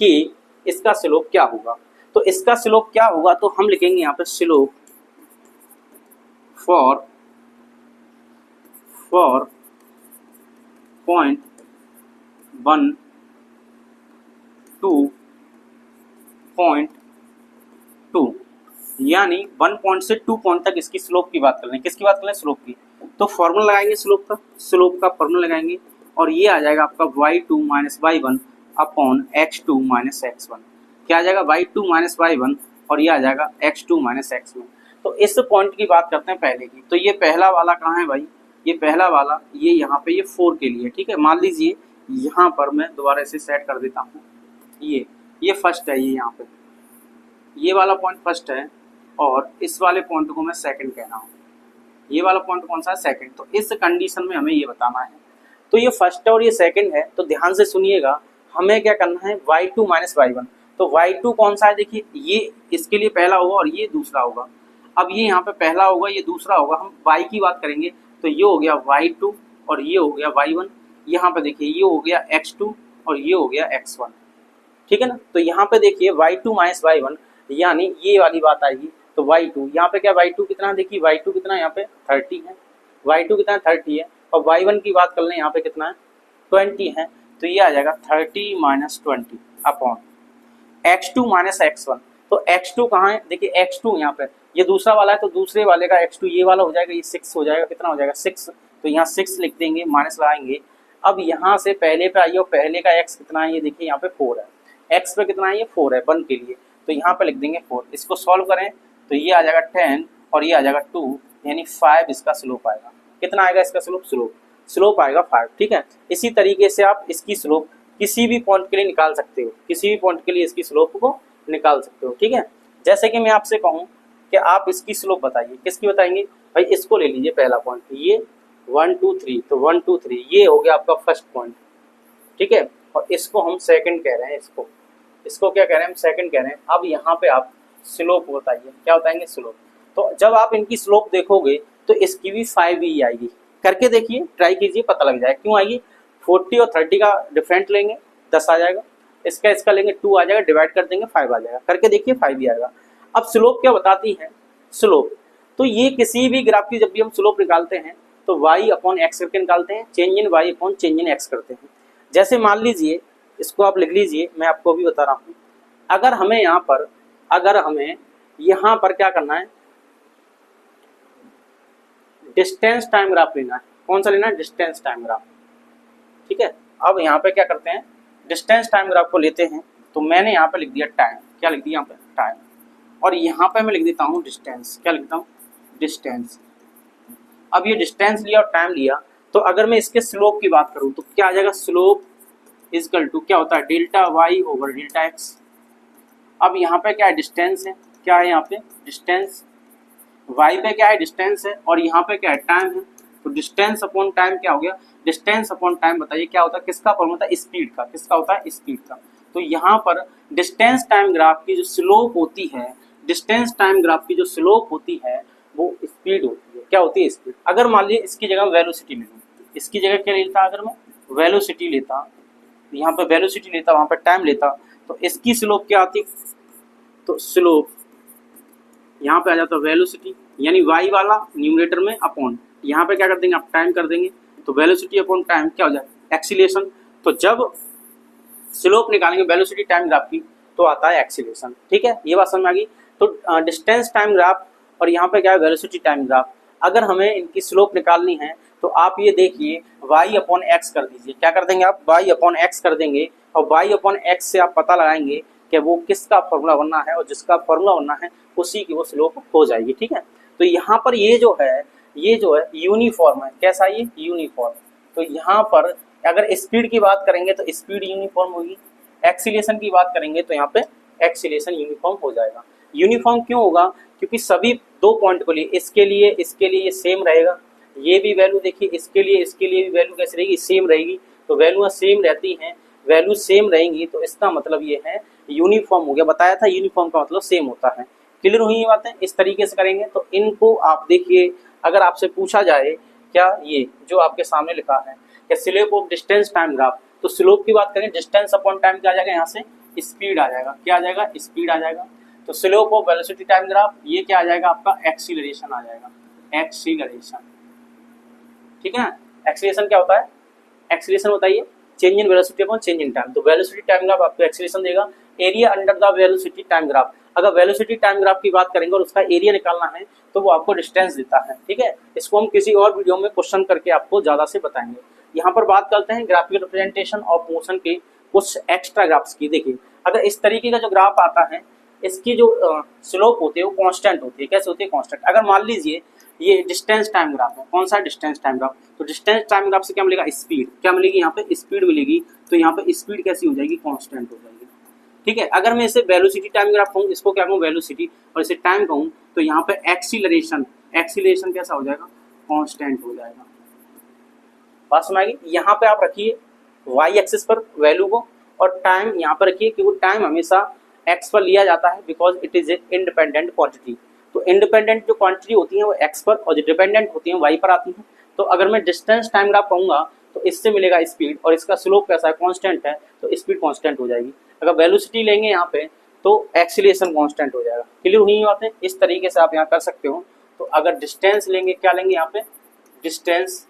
कि इसका स्लोप क्या होगा। तो इसका स्लोप क्या होगा, तो हम लिखेंगे यहाँ पे स्लोप फॉर पॉइंट 1 2.2, यानी 1 पॉइंट से 2 पॉइंट तक इसकी स्लोप की बात कर रहे हैं। किसकी बात कर रहे हैं? स्लोप की। तो फॉर्मूला लगाएंगे स्लोप का फॉर्मूला लगाएंगे और ये आ जाएगा आपका y2 minus y1 upon x2 minus x1। क्या आ जाएगा? y2 माइनस y1 और ये आ जाएगा x2 माइनस x1। तो इस पॉइंट की बात करते हैं पहले की। तो ये पहला वाला कहाँ है भाई? ये पहला वाला ये यहाँ पे ये 4 के लिए, ठीक है। मान लीजिए यहाँ पर मैं दोबारा इसे सेट कर देता हूँ। ये फर्स्ट है, ये यहाँ पे ये वाला पॉइंट फर्स्ट है और इस वाले पॉइंट को मैं सेकंड कह रहा हूँ। ये वाला पॉइंट कौन सा है? सेकंड। तो इस कंडीशन में हमें ये बताना है। तो ये फर्स्ट है और ये सेकंड है, तो ध्यान से सुनिएगा। हमें क्या करना है? y2 minus y1। तो y2 कौन सा है? देखिए ये इसके लिए पहला होगा और ये दूसरा होगा। अब ये यहाँ पे पहला होगा, ये दूसरा होगा। हम y की बात करेंगे तो ये हो गया y2 और ये हो गया y1। यहाँ पे देखिए ये हो गया x2 और ये हो गया x1, ठीक है ना। तो यहाँ पे देखिए y2 माइनस y1 यानी ये वाली बात आएगी। तो y2 यहाँ पे क्या y2 कितना? देखिए y2 कितना यहाँ पे 30 है, y2 कितना 30 है और y1 की बात कर लें यहाँ पे कितना है? 20 है। तो ये आ जाएगा 30 minus 20 upon x2 minus x1। तो x2 कहाँ है? देखिए x2 यहाँ पे ये दूसरा वाला है, तो दूसरे वाले का x2 ये वाला हो जाएगा, ये 6 हो जाएगा। कितना हो जाएगा? 6। तो यहाँ 6 लिख देंगे, माइनस लगाएंगे। अब यहाँ से पहले पे आइए और पहले का x कितना है? ये देखिए यहाँ पे 4 है। x पे कितना है? ये 4 है 1 के लिए। तो यहाँ पे लिख देंगे 4। इसको सॉल्व करें तो ये आ जाएगा 10 और ये आ जाएगा 2, यानी 5 इसका स्लोप आएगा। कितना आएगा इसका स्लोप आएगा 5, ठीक है। इसी तरीके से आप इसकी स्लोप किसी भी पॉइंट के लिए निकाल सकते हो, किसी भी पॉइंट के लिए इसकी स्लोप को निकाल सकते हो, ठीक है। जैसे कि मैं आपसे कहूँ कि आप इसकी स्लोप बताइए, किसकी बताएंगे भाई? इसको ले लीजिए पहला पॉइंट, ये 1 2 3, तो 1 2 3 ये हो गया आपका फर्स्ट पॉइंट, ठीक है। और इसको हम सेकंड कह रहे हैं, इसको क्या कह रहे हैं? हम सेकंड कह रहे हैं। अब यहाँ पे आप स्लोप बताइए, क्या बताएंगे? स्लोप। तो जब आप इनकी स्लोप देखोगे तो इसकी भी 5 ही आएगी। करके देखिए, ट्राई कीजिए, पता लग जाए क्यों आएगी। 40 और 30 का डिफरेंट लेंगे 10 आ जाएगा, इसका लेंगे 2 आ जाएगा, डिवाइड कर देंगे 5 आ जाएगा। करके देखिए 5 ही आएगा। अब स्लोप क्या बताती है? स्लोप तो ये किसी भी ग्राफ की जब भी हम स्लोप निकालते हैं तो y अपॉन एक्स करके निकालते हैं, change in y upon change in x करते हैं। जैसे मान लीजिए, इसको आप लिख लीजिए, मैं आपको अभी बता रहा हूँ। अगर हमें यहाँ पर क्या करना है? डिस्टेंस टाइम ग्राफ लेना है। कौन सा लेना है? डिस्टेंस टाइम ग्राफ, ठीक है। अब यहाँ पे क्या करते हैं? डिस्टेंस टाइम ग्राफ को लेते हैं। तो मैंने यहाँ पे लिख दिया टाइम, क्या लिख दिया यहाँ पे? टाइम। और यहाँ पे मैं लिख देता हूँ डिस्टेंस, क्या लिखता हूँ? डिस्टेंस। अब ये डिस्टेंस लिया और टाइम लिया, तो अगर मैं इसके स्लोप की बात करूँ तो क्या आ जाएगा? स्लोप इजकल टू क्या होता है? Delta y over delta x। अब यहाँ पे क्या है? डिस्टेंस है, क्या है यहाँ पे? डिस्टेंस। y पे क्या है? डिस्टेंस है और यहाँ पे क्या है? टाइम है। तो डिस्टेंस अपॉन टाइम क्या हो गया? डिस्टेंस अपॉन टाइम बताइए क्या होता है? किसका फॉर्मूला होता है? स्पीड का। किसका होता है? स्पीड का। तो यहाँ पर डिस्टेंस टाइम ग्राफ की जो स्लोप होती है, डिस्टेंस टाइम ग्राफ की जो स्लोप होती है वो स्पीड होती है। क्या होती है? स्पीड। अगर मान लीजिए इसकी जगह वेलोसिटी ले लूँ, इसकी जगह क्या लेता? अगर मैं वेलोसिटी लेता, यहाँ पे वेलोसिटी लेता, वहाँ पर टाइम लेता, तो इसकी स्लोप क्या आती? तो स्लोप यहाँ पे आ जाता है वेलोसिटी, यानी y वाला न्यूमरेटर में अपॉन, यहाँ पे क्या कर देंगे? आप टाइम कर देंगे, तो वेलोसिटी अपॉन टाइम क्या हो जाए? एक्सीलरेशन। तो जब स्लोप निकालेंगे वेलोसिटी टाइम ग्राफ की तो आता है एक्सीलरेशन, ठीक है। ये बात समझ में आ गई। तो डिस्टेंस टाइम ग्राफ और यहाँ पे क्या है? Velocity time graph. अगर हमें इनकी स्लोप निकालनी है तो आप ये देखिए y अपॉन एक्स कर दीजिए। क्या कर देंगे आप? y अपॉन एक्स कर देंगे और y अपॉन एक्स से आप पता लगाएंगे कि वो किसका फॉर्मूला बनना है और जिसका फॉर्मूला बनना है उसी की वो स्लोप हो जाएगी, ठीक है। तो यहाँ पर ये जो है यूनिफॉर्म है। कैसा? ये यूनिफॉर्म। तो यहाँ पर अगर स्पीड की बात करेंगे तो स्पीड यूनिफॉर्म होगी, एक्सीलरेशन की बात करेंगे तो यहाँ पे एक्सीलरेशन यूनिफॉर्म हो जाएगा। यूनिफॉर्म क्यों होगा? क्योंकि सभी दो पॉइंट को लिए इसके लिए ये सेम रहेगा। ये भी वैल्यू देखिए, इसके लिए भी वैल्यू कैसे रहेगी? सेम रहेगी। तो वैल्यू सेम रहती हैं, वैल्यू सेम रहेंगी तो इसका मतलब ये है यूनिफॉर्म हो गया। बताया था यूनिफॉर्म का मतलब सेम होता है। क्लियर हुई ये बातें? इस तरीके से करेंगे तो इनको आप देखिए, अगर आपसे पूछा जाए क्या ये जो आपके सामने लिखा है कि slope of distance time graph, तो स्लोप की बात करें डिस्टेंस अपॉन टाइम क्या आ जाएगा? यहाँ से स्पीड आ जाएगा। क्या आ जाएगा? स्पीड आ जाएगा। तो slope of velocity time graph ये क्या आ जाएगा? आपका एक्सीलरेशन आ जाएगा। एक्सीलरेशन, ठीक है ना। एक्सीलरेशन क्या होता है? एक्सीलरेशन बताइए change in velocity upon change in time. तो वेलोसिटी टाइम ग्राफ आपको एक्सीलरेशन देगा, area under the velocity time graph. अगर वेलोसिटी टाइम ग्राफ की बात करेंगे और उसका एरिया निकालना है तो वो आपको डिस्टेंस देता है, ठीक है। इसको हम किसी और वीडियो में क्वेश्चन करके आपको ज्यादा से बताएंगे। यहाँ पर बात करते हैं ग्राफिकल रिप्रेजेंटेशन ऑफ मोशन के कुछ एक्स्ट्रा ग्राफ्स की। देखिए अगर इस तरीके का जो ग्राफ आता है, इसकी जो स्लोप होती है वो कांस्टेंट होती है। कैसे होती है? कांस्टेंट। अगर मान लीजिए ये डिस्टेंस टाइम ग्राफ है, कौन सा डिस्टेंस टाइम ग्राफ, तो डिस्टेंस टाइम ग्राफ से क्या मिलेगा? स्पीड। क्या मिलेगी? यहाँ पे स्पीड मिलेगी। तो यहाँ पे स्पीड कैसी हो जाएगी? कांस्टेंट हो जाएगी, ठीक है। अगर मैं इसे वेलोसिटी टाइम ग्राफ कहूँ, इसको क्या कहूँ? वेलोसिटी, और इसे टाइम कहूँ तो यहाँ पे एक्सीलरेशन, एक्सीलरेशन कैसा हो जाएगा? कांस्टेंट हो जाएगा। बात समझ आएगी? यहाँ पे आप रखिए वाई एक्सिस पर वैल्यू को, और टाइम यहाँ पर रखिए कि वो टाइम हमेशा एक्स पर लिया जाता है, because it is a independent quantity. तो इंडिपेंडेंट जो क्वांटिटी होती है वो एक्स पर, और जो डिपेंडेंट होती है वाई पर आती है। तो अगर मैं डिस्टेंस टाइम ग्राफ कहूँगा तो इससे मिलेगा स्पीड, और इसका स्लोप कैसा है? कांस्टेंट है, तो स्पीड कांस्टेंट हो जाएगी। अगर वेलोसिटी लेंगे यहाँ पे तो एक्सीलरेशन कांस्टेंट हो जाएगा। क्लियर हुई बातें? इस तरीके से आप यहाँ कर सकते हो। तो अगर डिस्टेंस लेंगे, क्या लेंगे यहाँ पे? डिस्टेंस,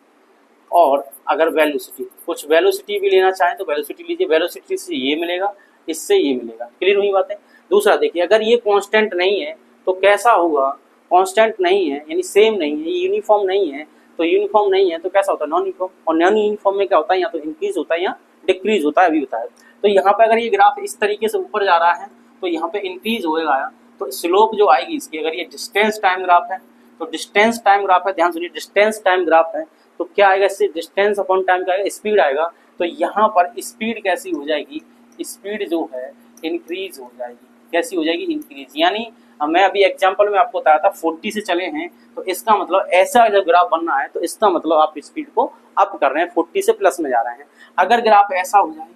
और अगर वेलोसिटी, कुछ वेलोसिटी भी लेना चाहें तो वेलोसिटी लीजिए। वेलोसिटी से ये मिलेगा, इससे ये मिलेगा। क्लियर हुई बातें? दूसरा देखिए, अगर ये कांस्टेंट नहीं है तो कैसा होगा? कांस्टेंट नहीं है यानी सेम नहीं है, यूनिफॉर्म नहीं है। तो यूनिफॉर्म नहीं है तो कैसा होता है? Non uniform. और नॉन यूनिफॉर्म में क्या होता है? या तो इंक्रीज होता है या डिक्रीज होता है, अभी होता है। तो यहाँ पे अगर ये ग्राफ इस तरीके से ऊपर जा रहा है तो यहाँ पे इंक्रीज होएगा, तो स्लोप जो आएगी इसकी, अगर ये डिस्टेंस टाइम ग्राफ है तो डिस्टेंस टाइम ग्राफ है, ध्यान सुनिए, डिस्टेंस टाइम ग्राफ है तो क्या आएगा? इससे डिस्टेंस अपॉन टाइम क्या आएगा? स्पीड आएगा। तो यहाँ पर स्पीड कैसी हो जाएगी? स्पीड जो है इंक्रीज हो जाएगी। कैसी हो जाएगी? इंक्रीज। यानी मैं अभी एग्जांपल में आपको बताया था 40 से चले हैं, तो इसका मतलब ऐसा जब ग्राफ बनना है तो इसका मतलब आप स्पीड को अप कर रहे हैं, 40 से प्लस में जा रहे हैं। अगर ग्राफ ऐसा हो जाए,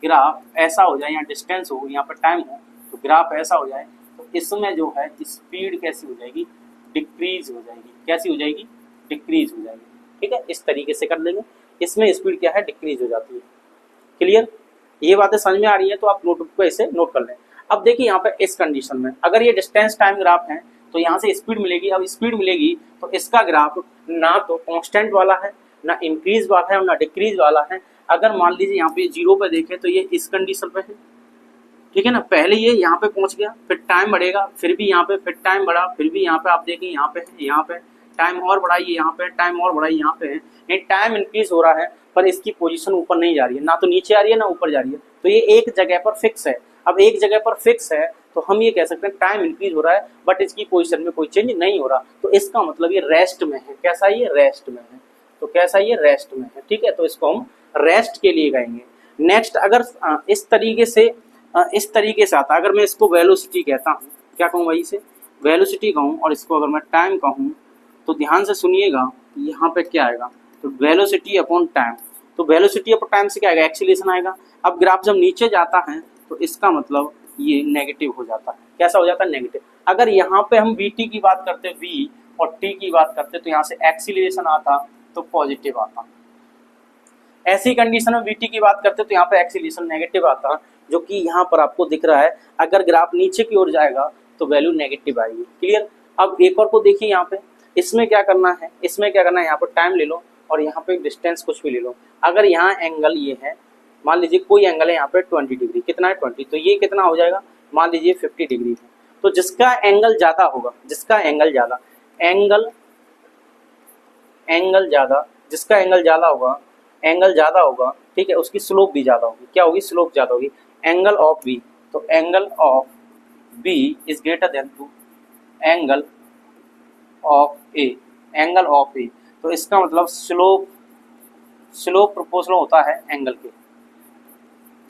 ग्राफ ऐसा हो जाए, यहाँ डिस्टेंस हो, यहाँ पर टाइम हो, तो ग्राफ ऐसा हो जाए तो इसमें जो है स्पीड कैसी हो जाएगी? डिक्रीज हो जाएगी। कैसी हो जाएगी? डिक्रीज हो जाएगी, ठीक है। इस तरीके से कर लेंगे, इसमें स्पीड क्या है? डिक्रीज हो जाती है। क्लियर? ये बातें समझ में आ रही है तो आप नोटबुक को ऐसे नोट कर लें। अब देखिए यहाँ पे इस कंडीशन में अगर ये डिस्टेंस टाइम ग्राफ है तो यहाँ से स्पीड मिलेगी। अब स्पीड मिलेगी तो इसका ग्राफ ना तो कांस्टेंट वाला है, ना इंक्रीज वाला है, और ना डिक्रीज वाला है। अगर मान लीजिए यहाँ पे 0 पे देखें तो ये इस कंडीशन पे है, ठीक है ना। पहले ये यहाँ पे पहुंच गया, फिर टाइम बढ़ेगा, फिर भी यहाँ पे, फिर टाइम बढ़ा, फिर भी यहाँ पे आप देखें यहाँ पे है, यहाँ पे टाइम और बढ़ाइए, यहाँ पे टाइम और बढ़ाइए, यहाँ पे है। ये टाइम इंक्रीज हो रहा है पर इसकी पोजीशन ऊपर नहीं जा रही है, ना तो नीचे आ रही है ना ऊपर जा रही है। तो ये एक जगह पर फिक्स है। अब एक जगह पर फिक्स है तो हम ये कह सकते हैं टाइम इंक्रीज हो रहा है बट इसकी पोजीशन में कोई चेंज नहीं हो रहा। तो इसका मतलब ये रेस्ट में है। कैसा? ये रेस्ट में है। तो कैसा? ये रेस्ट में है, ठीक है। तो इसको हम रेस्ट के लिए कहेंगे। नेक्स्ट, अगर इस तरीके से आता, अगर मैं इसको वेलोसिटी कहता हूँ, क्या कहूँ भाई? इसे वेलोसिटी कहूँ, और इसको अगर मैं टाइम कहूँ तो ध्यान से सुनिएगा, यहाँ पे क्या आएगा? तो वेलोसिटी अपॉन टाइम। तो वेलोसिटी अपॉन टाइम से क्या आएगा? एक्सीलरेशन आएगा। अब ग्राफ जब नीचे जाता है तो इसका मतलब ये नेगेटिव हो जाता है। कैसा हो जाता है? नेगेटिव। अगर यहाँ पे हम वी की बात करते, वी और टी की बात करते, तो यहाँ से एक्सीलरेशन आता तो पॉजिटिव आता। ऐसी कंडीशन में वीटी की बात करते तो यहाँ पे एक्सीलरेशन नेगेटिव आता, जो कि यहाँ पर आपको दिख रहा है। अगर ग्राफ नीचे की ओर जाएगा तो वैल्यू नेगेटिव आएगी। क्लियर? अब एक और को देखिए, यहाँ पे इसमें क्या करना है? इसमें क्या करना है? यहाँ पर टाइम ले लो और यहाँ पे डिस्टेंस कुछ भी ले लो। अगर यहाँ एंगल ये है, मान लीजिए कोई एंगल है यहाँ पे 20 डिग्री, कितना है? 20, तो ये कितना हो जाएगा? मान लीजिए 50 डिग्री है। तो जिसका एंगल ज्यादा होगा, जिसका एंगल ज्यादा, एंगल ज्यादा, जिसका एंगल ज्यादा होगा, ठीक है, उसकी स्लोप भी ज्यादा होगी। क्या होगी? स्लोप ज्यादा होगी। एंगल ऑफ बी, तो angle of B is greater than to angle of A, angle of A. तो इसका मतलब स्लोप प्रोपोर्शनल होता है एंगल के।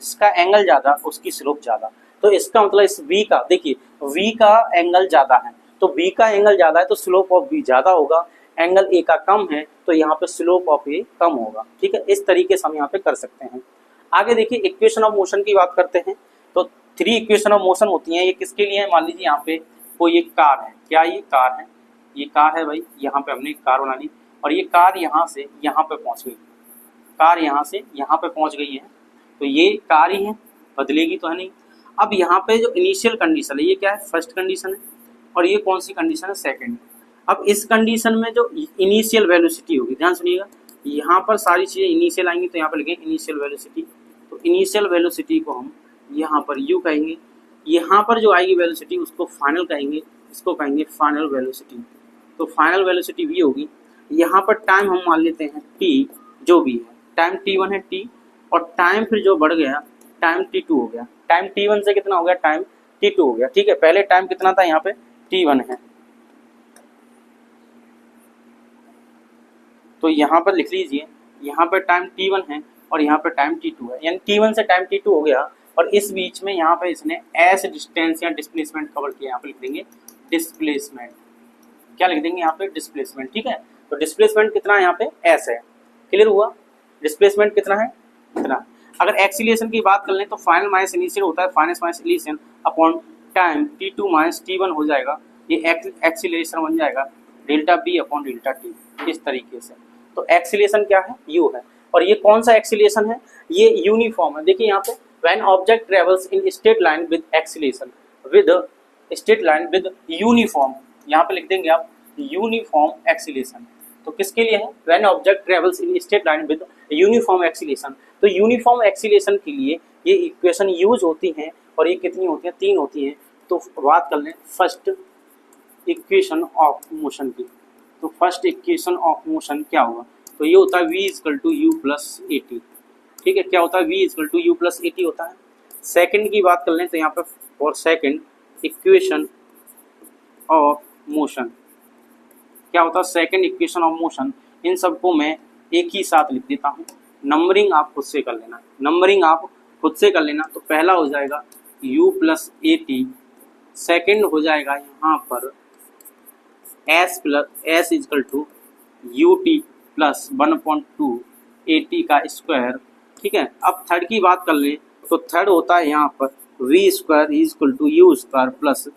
जिसका एंगल ज्यादा उसकी स्लोप ज्यादा। तो इसका मतलब इस v का, देखिए v का एंगल ज्यादा है तो v का एंगल ज्यादा है तो स्लोप ऑफ v ज्यादा होगा। एंगल a का कम है तो यहाँ पे स्लोप ऑफ a कम होगा, ठीक है। इस तरीके से हम यहाँ पे कर सकते हैं। आगे देखिए इक्वेशन ऑफ मोशन की बात करते हैं। तो 3 इक्वेशन ऑफ मोशन होती हैं। ये किसके लिए है? मान लीजिए यहाँ पे कोई एक कार है। क्या ये कार है? ये कार है भाई। यहाँ पे हमने कार बना ली और ये कार यहाँ से यहाँ पे पहुँच गई। कार यहाँ से यहाँ पे पहुँच गई है तो ये कार ही है, बदलेगी तो है नहीं। अब यहाँ पे जो इनिशियल कंडीशन है ये क्या है? फर्स्ट कंडीशन है। और ये कौन सी कंडीशन है? सेकंड। अब इस कंडीशन में जो इनिशियल वेलोसिटी होगी, ध्यान सुनिएगा, यहाँ पर सारी चीज़ें इनिशियल आएंगी, तो यहाँ पर लिखेंगे इनिशियल वेलोसिटी। तो इनिशियल वेलोसिटी को हम यहाँ पर u कहेंगे, यहाँ पर जो आएगी वेलोसिटी उसको फाइनल कहेंगे, इसको कहेंगे फाइनल वेलोसिटी। तो फाइनल वेलोसिटी v होगी। यहाँ पर टाइम हम मान लेते हैं t, जो भी है, टाइम t1 है t, और टाइम फिर जो बढ़ गया टाइम t2 हो गया। टाइम t1 से कितना हो गया, टाइम t2 हो गया। ठीक है, पहले टाइम कितना था, यहाँ पे t1 है, तो यहाँ पर लिख लीजिए, यहाँ पर टाइम t1 है और यहाँ पर टाइम t2 है, यानी t1 से टाइम t2 हो गया, और इस बीच में यहाँ पे इसने एस डिस्टेंस या डिस्प्लेसमेंट कवर किया। यहाँ पे लिख देंगे डिस्प्लेसमेंट, क्या लिख देंगे यहाँ पे, डिस्प्लेसमेंट। ठीक है, तो डिस्प्लेसमेंट कितना है, यहाँ पे एस है। क्लियर हुआ, डिस्प्लेसमेंट कितना है, इतना। अगर एक्सीलरेशन की बात कर लें तो फाइनल माइनस इनिशियल होता है, final minus initial upon time t2 minus t1 हो जाएगा, ये एक्सीलरेशन बन जाएगा delta b upon delta t, इस तरीके से। तो एक्सीलरेशन क्या है, u है। और ये कौन सा एक्सीलरेशन है, ये यूनिफॉर्म है। देखिए यहाँ पे when object travels in straight line with acceleration with straight line with uniform, यहाँ पे लिख देंगे आप यूनिफॉर्म एक्सीलरेशन। तो किसके लिए है, when object travels in straight line with uniform acceleration. तो यूनिफॉर्म एक्सीलरेशन के लिए ये इक्वेशन यूज होती हैं, और ये कितनी होती हैं, 3 होती हैं। तो बात कर लें फर्स्ट इक्वेशन ऑफ मोशन की। तो फर्स्ट इक्वेशन ऑफ मोशन क्या होगा, तो ये होता है v equal to u plus a t. ठीक है, क्या होता है, v equal to u plus a t होता है। सेकंड की बात कर लें तो यहाँ पे for second equation of motion क्या होता है, सेकंड इक्वेशन ऑफ मोशन। इन सबको मैं एक ही साथ लिख देता हूँ, नंबरिंग आप खुद से कर लेना, नंबरिंग आप खुद से कर लेना। तो पहला हो जाएगा u plus a t, second हो जाएगा यहाँ पर s equal to u t plus 1/2 a t का स्क्वायर। ठीक है, अब थर्ड की बात कर लें तो थर्ड होता है यहाँ पर v square equal to u square plus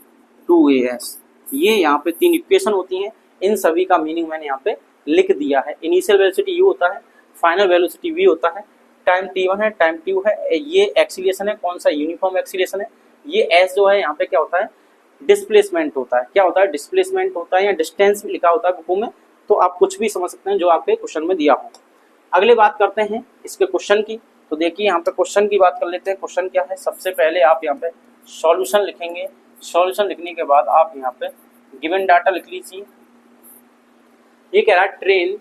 2as। ये यहाँ पे 3 इक्वेशन होती हैं, इन सभी का मीनिंग मैंने यहाँ पे लिख दिया है। इनिशियल वेलोसिटी u होता है, फाइनल वेलोसिटी v होता है, टाइम t1 है, टाइम t2 है, ये एक्सीलरेशन है, कौन सा, यूनिफॉर्म एक्सीलरेशन है। ये s जो है यहाँ पे क्या होता है, डिस्प्लेसमेंट होता है। क्या होता है, डिस्प्लेसमेंट होता है, या डिस्टेंस भी लिखा होता है बुकों में, तो आप कुछ भी समझ सकते हैं जो आपके क्वेश्चन में दिया हो। अगले बात करते हैं इसके क्वेश्चन की। तो देखिए यहाँ पे क्वेश्चन की बात कर लेते हैं। क्वेश्चन क्या है, सबसे पहले आप यहाँ पे सॉल्यूशन लिखेंगे, सॉल्यूशन लिखने के बाद आप यहाँ पे गिवन डाटा लिख लीजिए। ये कह रहा है ट्रेन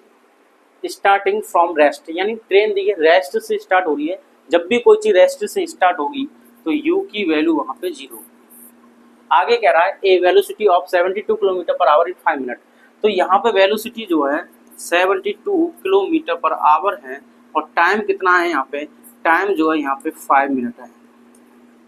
स्टार्टिंग फ्रॉम रेस्ट, यानी ट्रेन देखिए रेस्ट से स्टार्ट हो रही है। जब भी कोई चीज रेस्ट से स्टार्ट होगी तो u की वैल्यू वहां पे 0। आगे कह रहा है a velocity of 72 kilometre per hour in 5 minute. तो यहाँ पे वेलोसिटी जो है 72 किलोमीटर पर आवर है, और टाइम कितना है यहाँ पे, टाइम जो है यहाँ पे 5 मिनट है।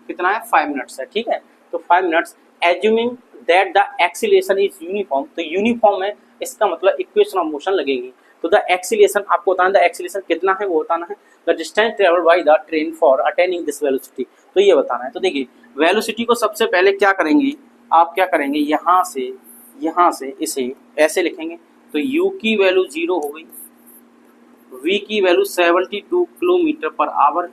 कितना है, 5 मिनट्स है। ठीक है, तो 5 minutes assuming that the acceleration is uniform. तो यूनिफॉर्म है, इसका मतलब इक्वेशन ऑफ मोशन लगेगी। तो द एक्सीलरेशन आपको बताना, द एक्सीलरेशन कितना है वो बताना है, the distance travelled by the train for attaining this velocity, तो ये बताना है। तो देखिए वेलोसिटी को सबसे पहले क्या करेंगे, आप क्या करेंगे, यहाँ से इसे ऐसे लिखेंगे। तो u की वैल्यू 0 हो गई, v की वैल्यू 72 किलोमीटर पर आवर।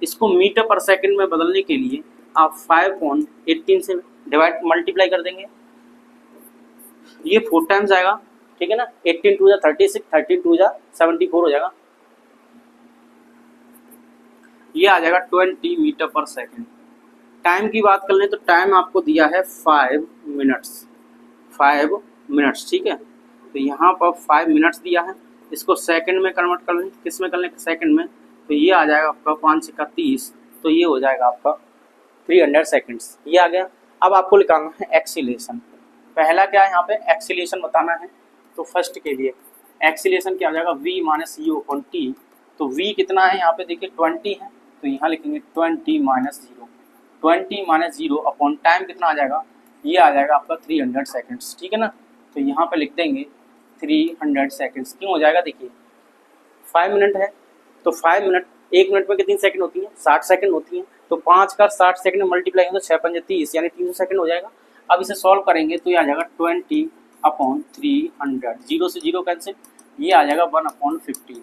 इसको मीटर पर सेकंड में बदलने के लिए आप 5/18 से डिवाइड मल्टीप्लाई कर देंगे, ये 4 टाइम्स आएगा। ठीक है ना, 18 2 जा 36, 13 2 जा 74 हो जाएगा, ये आ जाएगा 20 मीटर पर सेकंड। टाइम की बात कर लें तो टाइम आपको दिया है 5 मिनट्स, 5 मिनट्स। ठीक है, तो यहाँ पर 5 मिनट्स दिया है, इसको सेकंड में कन्वर्ट कर लें, किस में कर लें, सेकंड में। तो ये आ जाएगा आपका 5 का 30, तो ये हो जाएगा आपका 300 सेकंड्स, ये आ गया। अब आपको निकालना है एक्सीलरेशन। पहला क्या है यहाँ पे, एक्सीलरेशन बताना है। तो फर्स्ट के लिए एक्सीलरेशन क्या हो जाएगा, v minus you upon T. तो v कितना है यहाँ पे देखिए 20 है, तो यहाँ लिखेंगे 20 माइनस 0 अपॉन टाइम कितना आ जाएगा, ये आ जाएगा आपका 300 सेकंड्स। ठीक है ना, तो यहाँ पे लिख देंगे 300 सेकंड्स। क्यों हो जाएगा, देखिए 5 मिनट है, तो 5 मिनट, 1 मिनट में कितनी सेकंड होती है, 60 सेकंड होती है। तो 5 का 60 सेकंड में मल्टीप्लाई करेंगे तो 6 5 30, यानी 300 सेकंड हो जाएगा। अब इसे सॉल्व करेंगे तो ये आ जाएगा 20 अपॉन 300, 0 से 0 कैंसिल, ये आ जाएगा 1/15।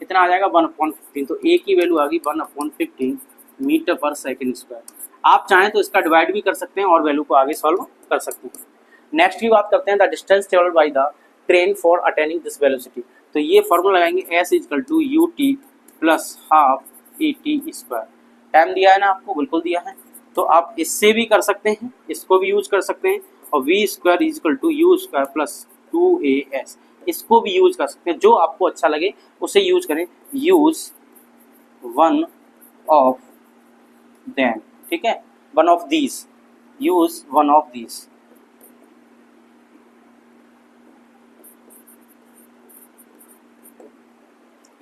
कितना आ जाएगा, 1/15। तो a की वैल्यू आ गई 1/15 मीटर पर सेकंड स्क्वायर। आप चाहें तो इसका डिवाइड भी कर सकते हैं और वैल्यू को आगे सॉल्व कर सकते हैं। नेक्स्ट की बात करते हैं, the distance travelled by the train for attaining this velocity. तो ये फॉर्मूला लगाएंगे s equal to u t plus half a t square. Time दिया है ना आपको, बिल्कुल दिया है, तो आप इससे भी कर सकते हैं, इसको भी यूज कर सकते हैं, और v square equal to u square plus 2as इसको भी यूज कर सकते हैं, जो आपको अच्छा लगे उसे यूज करें। यूज वन ऑफ देम, ठीक है, one of these, use one of these.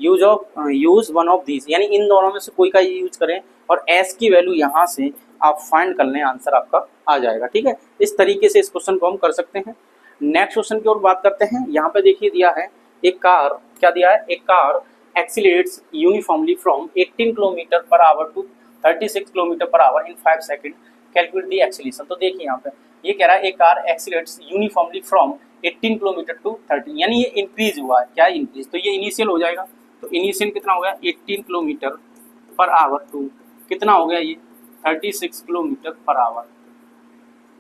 Use one of these यानी इन दोनों में से कोई का यूज करें, और s की वैल्यू यहाँ से आप फाइंड कर लें, आंसर आपका आ जाएगा। ठीक है, इस तरीके से इस क्वेश्चन को हम कर सकते हैं। नेक्स्ट क्वेश्चन की ओर बात करते हैं। यहाँ पे देखिए दिया है एक कार, क्या दिया है, एक car accelerates uniformly from 18 kilometre per hour to 36 kilometre per hour in 5 second, calculate the acceleration. तो देखिए यहाँ पे ये कह रहा है एक car accelerates uniformly from 18 kilometre to 30, यानी ये इंक्रीज हुआ है, क्या इंक्रीज, तो ये इनिशियल हो जाएगा। तो इनिशियल कितना हो गया 18 किलोमीटर पर आवर टू कितना हो गया ये 36 किलोमीटर पर आवर।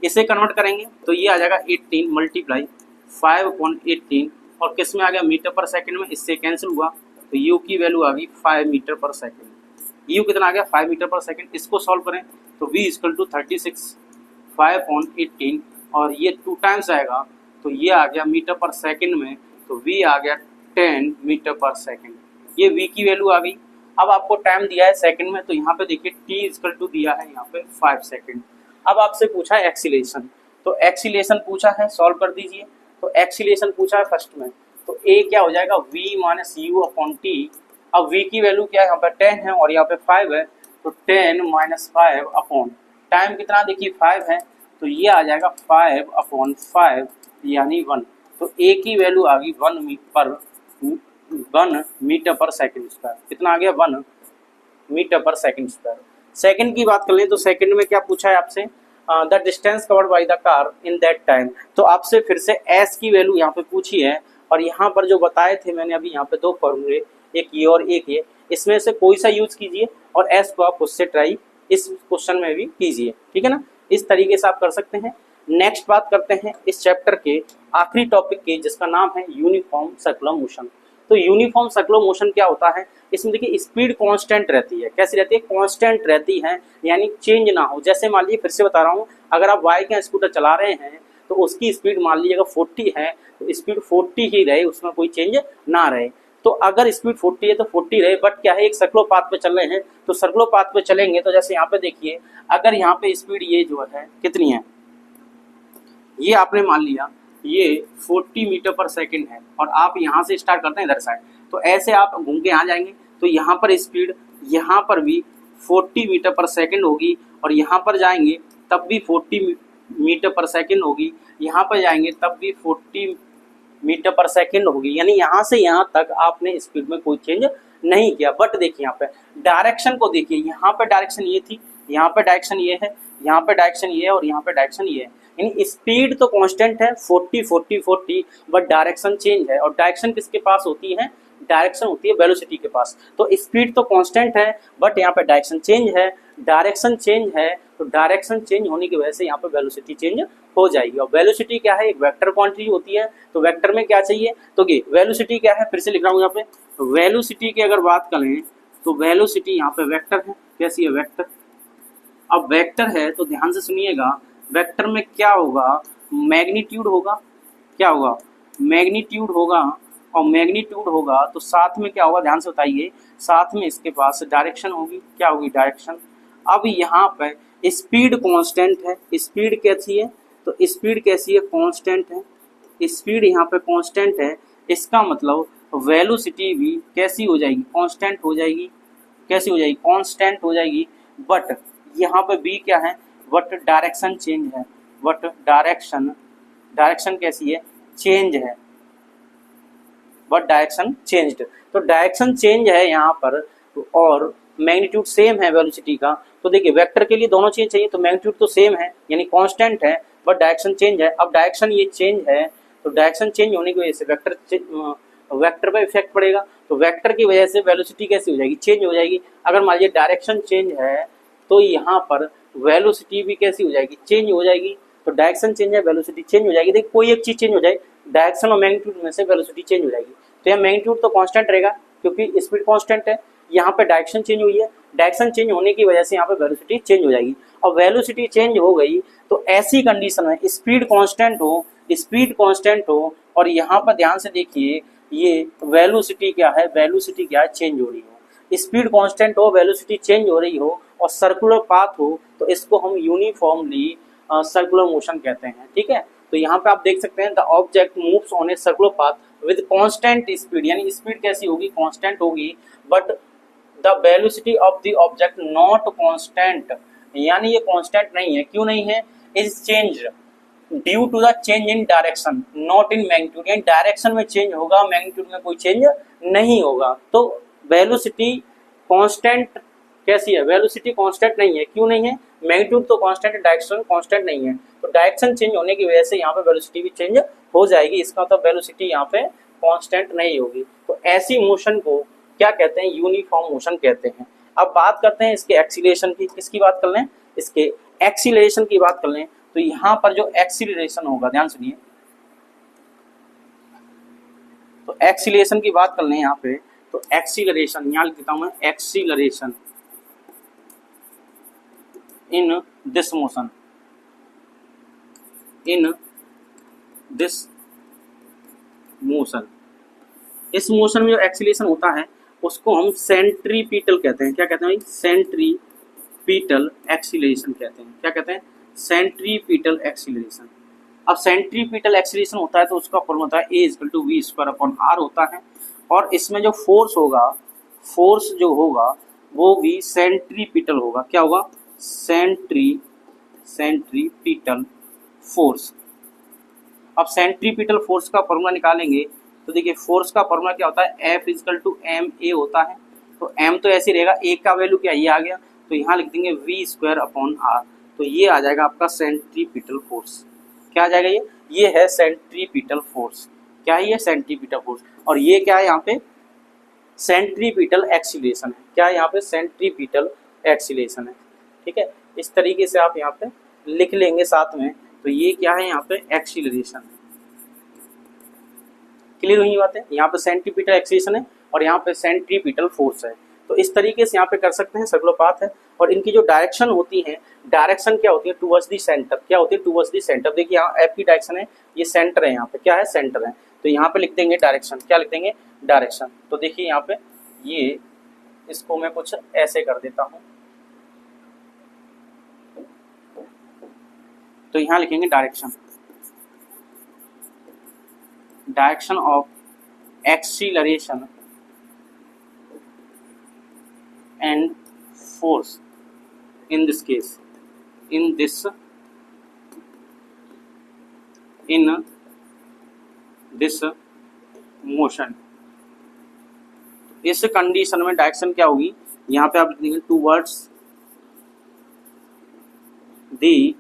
इसे कन्वर्ट करेंगे तो ये आ जाएगा 18 मल्टीप्लाई 5/18, और किस में आ गया मीटर पर सेकंड में, इससे कैंसिल हुआ तो यू की वैल्यू आ गई 5 मीटर पर सेकंड। यू कितना आ गया 5 मीटर पर सेकंड। इसको सॉल्व करें तो v इक्वल टू 36 5/18, और ये 2 टाइम्स आएगा तो ये आ गया मीटर पर सेकंड में, तो v आ गया 10 मीटर पर सेकंड। ये v की वैल्यू आ गई। अब आपको टाइम दिया है सेकंड में, तो यहाँ पे देखिए t इक्वल टू दिया है यहाँ पे 5 सेकंड। अब आपसे पूछा है एक्सीलरेशन, तो एक्सीलरेशन पूछा है, सॉल्व कर दीजिए। तो एक्सीलरेशन पूछा है फर्स्ट में, तो a क्या हो जाएगा v minus you upon T. अब v की वैल्यू क्या है, यहाँ पे 10 है और यहाँ पे 5 है, तो 10 माइनस 5 अपॉन टाइम कितना देखिए 5 है, तो ये आ जाएगा 5/5 यानी 1। तो a की वैल्यू आ गई 1 मीटर पर सेकंड स्क्वायर। कितना आ गया 1 metre per second square. Second की बात कर लें तो सेकंड में क्या पूछा है आपसे, the distance covered by the car in that time. तो आपसे फिर से s की वैल्यू यहाँ पे पूछी है, और यहाँ पर जो बताए थे मैंने अभी यहाँ पे 2 फॉर्मूले, एक ये और एक ये, इसमें से कोई सा यूज कीजिए और s को आप उससे ट्राई इस क्वेश्चन में भी कीजिए। ठीक है ना, इस तरीके से आप कर सकते हैं। नेक्स्ट बात करते हैं इस चैप्टर के आखिरी टॉपिक की, जिसका नाम है यूनिफॉर्म सर्कुलर मोशन। तो यूनिफॉर्म सर्कुलर मोशन क्या होता है, इसमें देखिए स्पीड कांस्टेंट रहती है। कैसी रहती है, कांस्टेंट रहती है, यानी चेंज ना हो। जैसे मान लीजिए, फिर से बता रहा हूँ, अगर आप बाइक या स्कूटर चला रहे हैं तो उसकी स्पीड मान लीजिए अगर 40 है तो स्पीड 40 ही रहे, उसमें कोई चेंज ना रहे। तो अगर स्पीड 40 है तो 40 रहे, बट क्या है एक सर्कुलर पाथ पे चल रहे हैं, तो सर्कुलर पाथ पे चलेंगे तो जैसे यहाँ पे देखिए, अगर यहाँ पे स्पीड ये जो है कितनी है, ये आपने मान लिया ये 40 मीटर पर सेकंड है, और आप यहाँ से स्टार्ट करते हैं इधर साइड, तो ऐसे आप घूम के आ जाएंगे, तो यहाँ पर स्पीड यहाँ पर भी 40 मीटर पर सेकंड होगी, और यहाँ पर जाएंगे तब भी 40 मीटर पर सेकंड होगी, यहाँ पर जाएंगे तब भी 40 मीटर पर सेकंड होगी। यानी यहाँ से यहाँ तक आपने स्पीड में कोई चेंज नहीं किया। बट देखिए यहाँ पे डायरेक्शन को देखिए, यहाँ पे डायरेक्शन ये थी, यहाँ पे डायरेक्शन ये है, यहाँ पे डायरेक्शन ये है, और यहाँ पे डायरेक्शन ये है। यानी स्पीड तो कांस्टेंट है 40, बट डायरेक्शन चेंज है। और डायरेक्शन किसके पास होती है, डायरेक्शन होती है वेलोसिटी के पास। तो स्पीड तो कांस्टेंट है, बट यहाँ पे डायरेक्शन चेंज है। डायरेक्शन चेंज है तो डायरेक्शन चेंज होने की वजह से यहाँ पे वेलोसिटी चेंज हो जाएगी। और वेलोसिटी क्या है, एक वेक्टर क्वांटिटी होती है, तो वेक्टर में क्या चाहिए, तो ये वेलोसिटी क्या है, फिर से लिख रहा हूँ यहाँ पे, वेलोसिटी की अगर बात करें तो वेलोसिटी यहाँ पे वेक्टर है। कैसी है, वेक्टर। अब वेक्टर है तो ध्यान से सुनिएगा, वेक्टर में क्या होगा, मैग्नीट्यूड होगा, क्या होगा, मैग्नीट्यूड होगा, और मैग्नीट्यूड होगा तो साथ में क्या होगा, ध्यान से बताइए, साथ में इसके पास डायरेक्शन होगी, क्या होगी, डायरेक्शन। अब यहाँ पे स्पीड कांस्टेंट है, स्पीड कैसी है, तो स्पीड कैसी है, कांस्टेंट है, स्पीड यहाँ पे कांस्टेंट है। इसका मतलब वेलोसिटी भी कैसी हो जाएगी, कांस्टेंट हो जाएगी। कैसी हो जाएगी, कांस्टेंट हो जाएगी। बट यहाँ पे बी क्या है, बट डायरेक्शन चेंज है, बट डायरेक्शन कैसी है, चेंज है, बट डायरेक्शन चेंज्ड। तो डायरेक्शन चेंज है यहाँ पर, और मैग्नीट्यूड सेम है वेलोसिटी का। तो देखिए वेक्टर के लिए दोनों चीज चाहिए, तो मैग्नीट्यूड तो सेम है यानी कांस्टेंट है, बट डायरेक्शन चेंज है। अब डायरेक्शन ये चेंज है, तो डायरेक्शन चेंज होने की वजह से वेक्टर पे इफेक्ट पड़ेगा, तो वेक्टर की वजह से वेलोसिटी कैसी हो जाएगी, चेंज हो जाएगी। अगर मान लीजिए डायरेक्शन चेंज है तो यहाँ पर वेलोसिटी भी कैसी हो जाएगी, चेंज हो जाएगी। तो डायरेक्शन चेंज है, वेलोसिटी चेंज हो जाएगी। देखिए कोई एक चीज चेंज हो जाए, डायरेक्शन और मैग्नीट्यूड में से वेलोसिटी चेंज हो जाएगी। तो यह मैग्नीट्यूड तो कांस्टेंट रहेगा क्योंकि स्पीड कांस्टेंट है। यहाँ पे डायरेक्शन चेंज हुई है, डायरेक्शन चेंज होने की वजह से यहाँ पे वेलोसिटी चेंज हो जाएगी। और वेलोसिटी चेंज हो गई तो ऐसी कंडीशन में स्पीड कांस्टेंट हो, स्पीड कांस्टेंट हो, और यहाँ पर ध्यान से देखिए ये वेलोसिटी क्या है, वेलोसिटी क्या है, चेंज हो रही हो। स्पीड कांस्टेंट हो, वेलोसिटी चेंज हो रही हो और सर्कुलर पाथ हो तो इसको हम यूनिफॉर्मली सर्कुलर मोशन कहते हैं। ठीक है, तो यहाँ पे आप देख सकते हैं the object moves on a circular path with constant speed, यानी स्पीड कैसी होगी, कांस्टेंट होगी, but the velocity of the object not constant, यानी ये कांस्टेंट नहीं है। क्यों नहीं है, is change due to the change in direction not in magnitude, यानी डायरेक्शन में चेंज होगा, मैग्नीट्यूड में कोई चेंज नहीं होगा। तो वेलोसिटी कांस्टेंट कैसी है, वेलोसिटी कांस्टेंट नहीं है। क्यों नहीं है, मैग्नीट्यूड तो कांस्टेंट है, डायरेक्शन कांस्टेंट नहीं है। तो डायरेक्शन चेंज होने की वजह से यहाँ पे वेलोसिटी भी चेंज हो जाएगी, इसका मतलब वेलोसिटी यहाँ पे कांस्टेंट नहीं होगी। तो ऐसी मोशन को क्या कहते हैं, यूनिफॉर्म मोशन कहते हैं। अब बात करते हैं इसके एक्सीलरेशन की, किसकी बात कर लें, इसके एक्सीलरेशन की बात कर लें। तो यहाँ पर जो एक्सीलरेशन होगा, ध्यान सुनिए, तो एक्सीलरेशन की बात कर लें यहाँ पे, तो एक्सीलरेशन यहाँ लिख देता हूं मैं, acceleration in this motion, in this motion, इस मोशन में जो एक्सीलरेशन होता है उसको हम सेंट्रीपिटल कहते हैं। क्या कहते हैं भाई, सेंट्रीपिटल एक्सीलरेशन कहते हैं। क्या कहते हैं, सेंट्रीपिटल एक्सीलरेशन। अब सेंट्रीपिटल एक्सीलरेशन होता है तो उसका फॉर्मूला होता है a=v²/r होता है, और इसमें जो फोर्स होगा, फोर्स जो होगा वो भी सेंट्रीपिटल होगा। क्या होगा, सेंट्रीपिटल फोर्स। अब सेंट्रीपिटल फोर्स का फॉर्मूला निकालेंगे तो देखिए फोर्स का फॉर्मूला क्या होता है, F=ma होता है। तो m तो ऐसे रहेगा, a का वैल्यू क्या ये आ गया, तो यहाँ लिख देंगे v²/r, तो ये आ जाएगा आपका सेंट्रीपिटल फोर्स। क्या आ जाएगा, ये है सेंट्रीपिटल फोर्स। क्या है ये, सेंट्रीपिटल फोर्स। और ये क्या है यहाँ पे, सेंट्रीपिटल एक्सीलरेशन है। क्या है यहाँ पे, सेंट्रीपिटल एक्सीलरेशन है। ठीक है, इस तरीके से आप यहाँ पे लिख लेंगे साथ में। तो ये क्या है यहाँ पे, एक्सीलरेशन। क्लियर हुई बात है, यहाँ पे सेंट्रीपिटल एक्सीलरेशन है और यहाँ पे सेंट्रीपिटल फोर्स है। तो इस तरीके से यहाँ पे कर सकते हैं, सर्कुलर पाथ है। और इनकी जो डायरेक्शन होती है, डायरेक्शन क्या होती है, टुवर्ड्स दी सेंटर। क्या होती है, टुवर्ड्स दी सेंटर। देखिए यहाँ एफ की डायरेक्शन है, ये सेंटर है, यहाँ पे क्या है, सेंटर है। तो यहाँ पे लिख देंगे डायरेक्शन। क्या लिख देंगे, डायरेक्शन। तो देखिए यहाँ पे ये, इसको मैं कुछ ऐसे कर देता हूँ, तो यहाँ लिखेंगे direction, direction of acceleration and force in this case, in this motion। इस कंडीशन में डायरेक्शन क्या होगी, यहाँ पे आप लिख देंगे towards the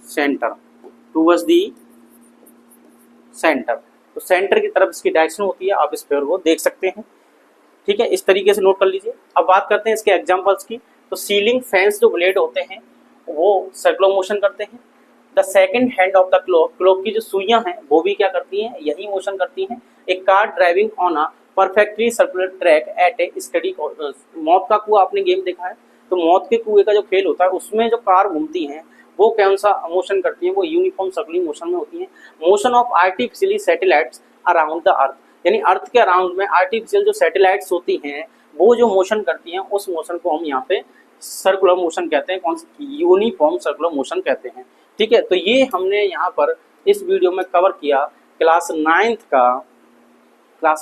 centre, towards the centre. तो सेंटर की तरफ इसकी डायरेक्शन होती है, आप इस पेयर को देख सकते हैं। ठीक है, इस तरीके से नोट कर लीजिए। अब बात करते हैं इसके एग्जांपल्स की। तो सीलिंग फैंस जो ब्लेड होते हैं वो सर्कुलर मोशन करते हैं। The second hand of the clock, clock की जो सुइयां हैं वो भी क्या करती हैं, यही मोशन करती हैं। एक car driving on a perfectly circular track at a steady. मौत का कुआं आपने गेम देखा है, तो मौत के कुएं का जो खेल होता है उसमें जो कार घूमती हैं वो कौन सा मोशन करती हैं, वो यूनिफॉर्म सर्कुलर मोशन में होती हैं। Motion of artificially satellites around the earth, यानी अर्थ के अराउंड में आर्टिफिशियल जो सैटेलाइट्स होती हैं वो जो मोशन करती हैं उस मोशन को हम यहाँ पे सर्कुलर मोशन कहते हैं। कौन सा, यूनिफॉर्म सर्कुलर मोशन कहते हैं। ठीक है, तो ये हमने यहाँ पर इस वीडियो में कवर किया क्लास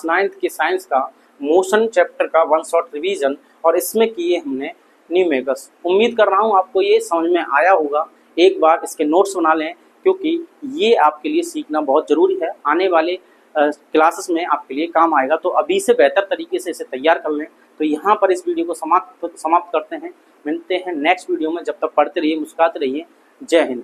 9th के साइंस का मोशन चैप्टर का 1 शॉर्ट रिवीजन, और इसमें किए हमने न्यूमेरिकल्स। उम्मीद कर रहा हूँ आपको ये समझ में आया होगा। एक बार इसके नोट्स बना लें क्योंकि ये आपके लिए सीखना बहुत ज़रूरी है, आने वाले क्लासेस में आपके लिए काम आएगा। तो अभी से बेहतर तरीके से इसे तैयार कर लें। तो यहाँ पर इस वीडियो को समाप्त करते हैं। मिलते हैं नेक्स्ट वीडियो में, जब तक पढ़ते रहिए, मुस्कुराते रहिए। जय हिंद।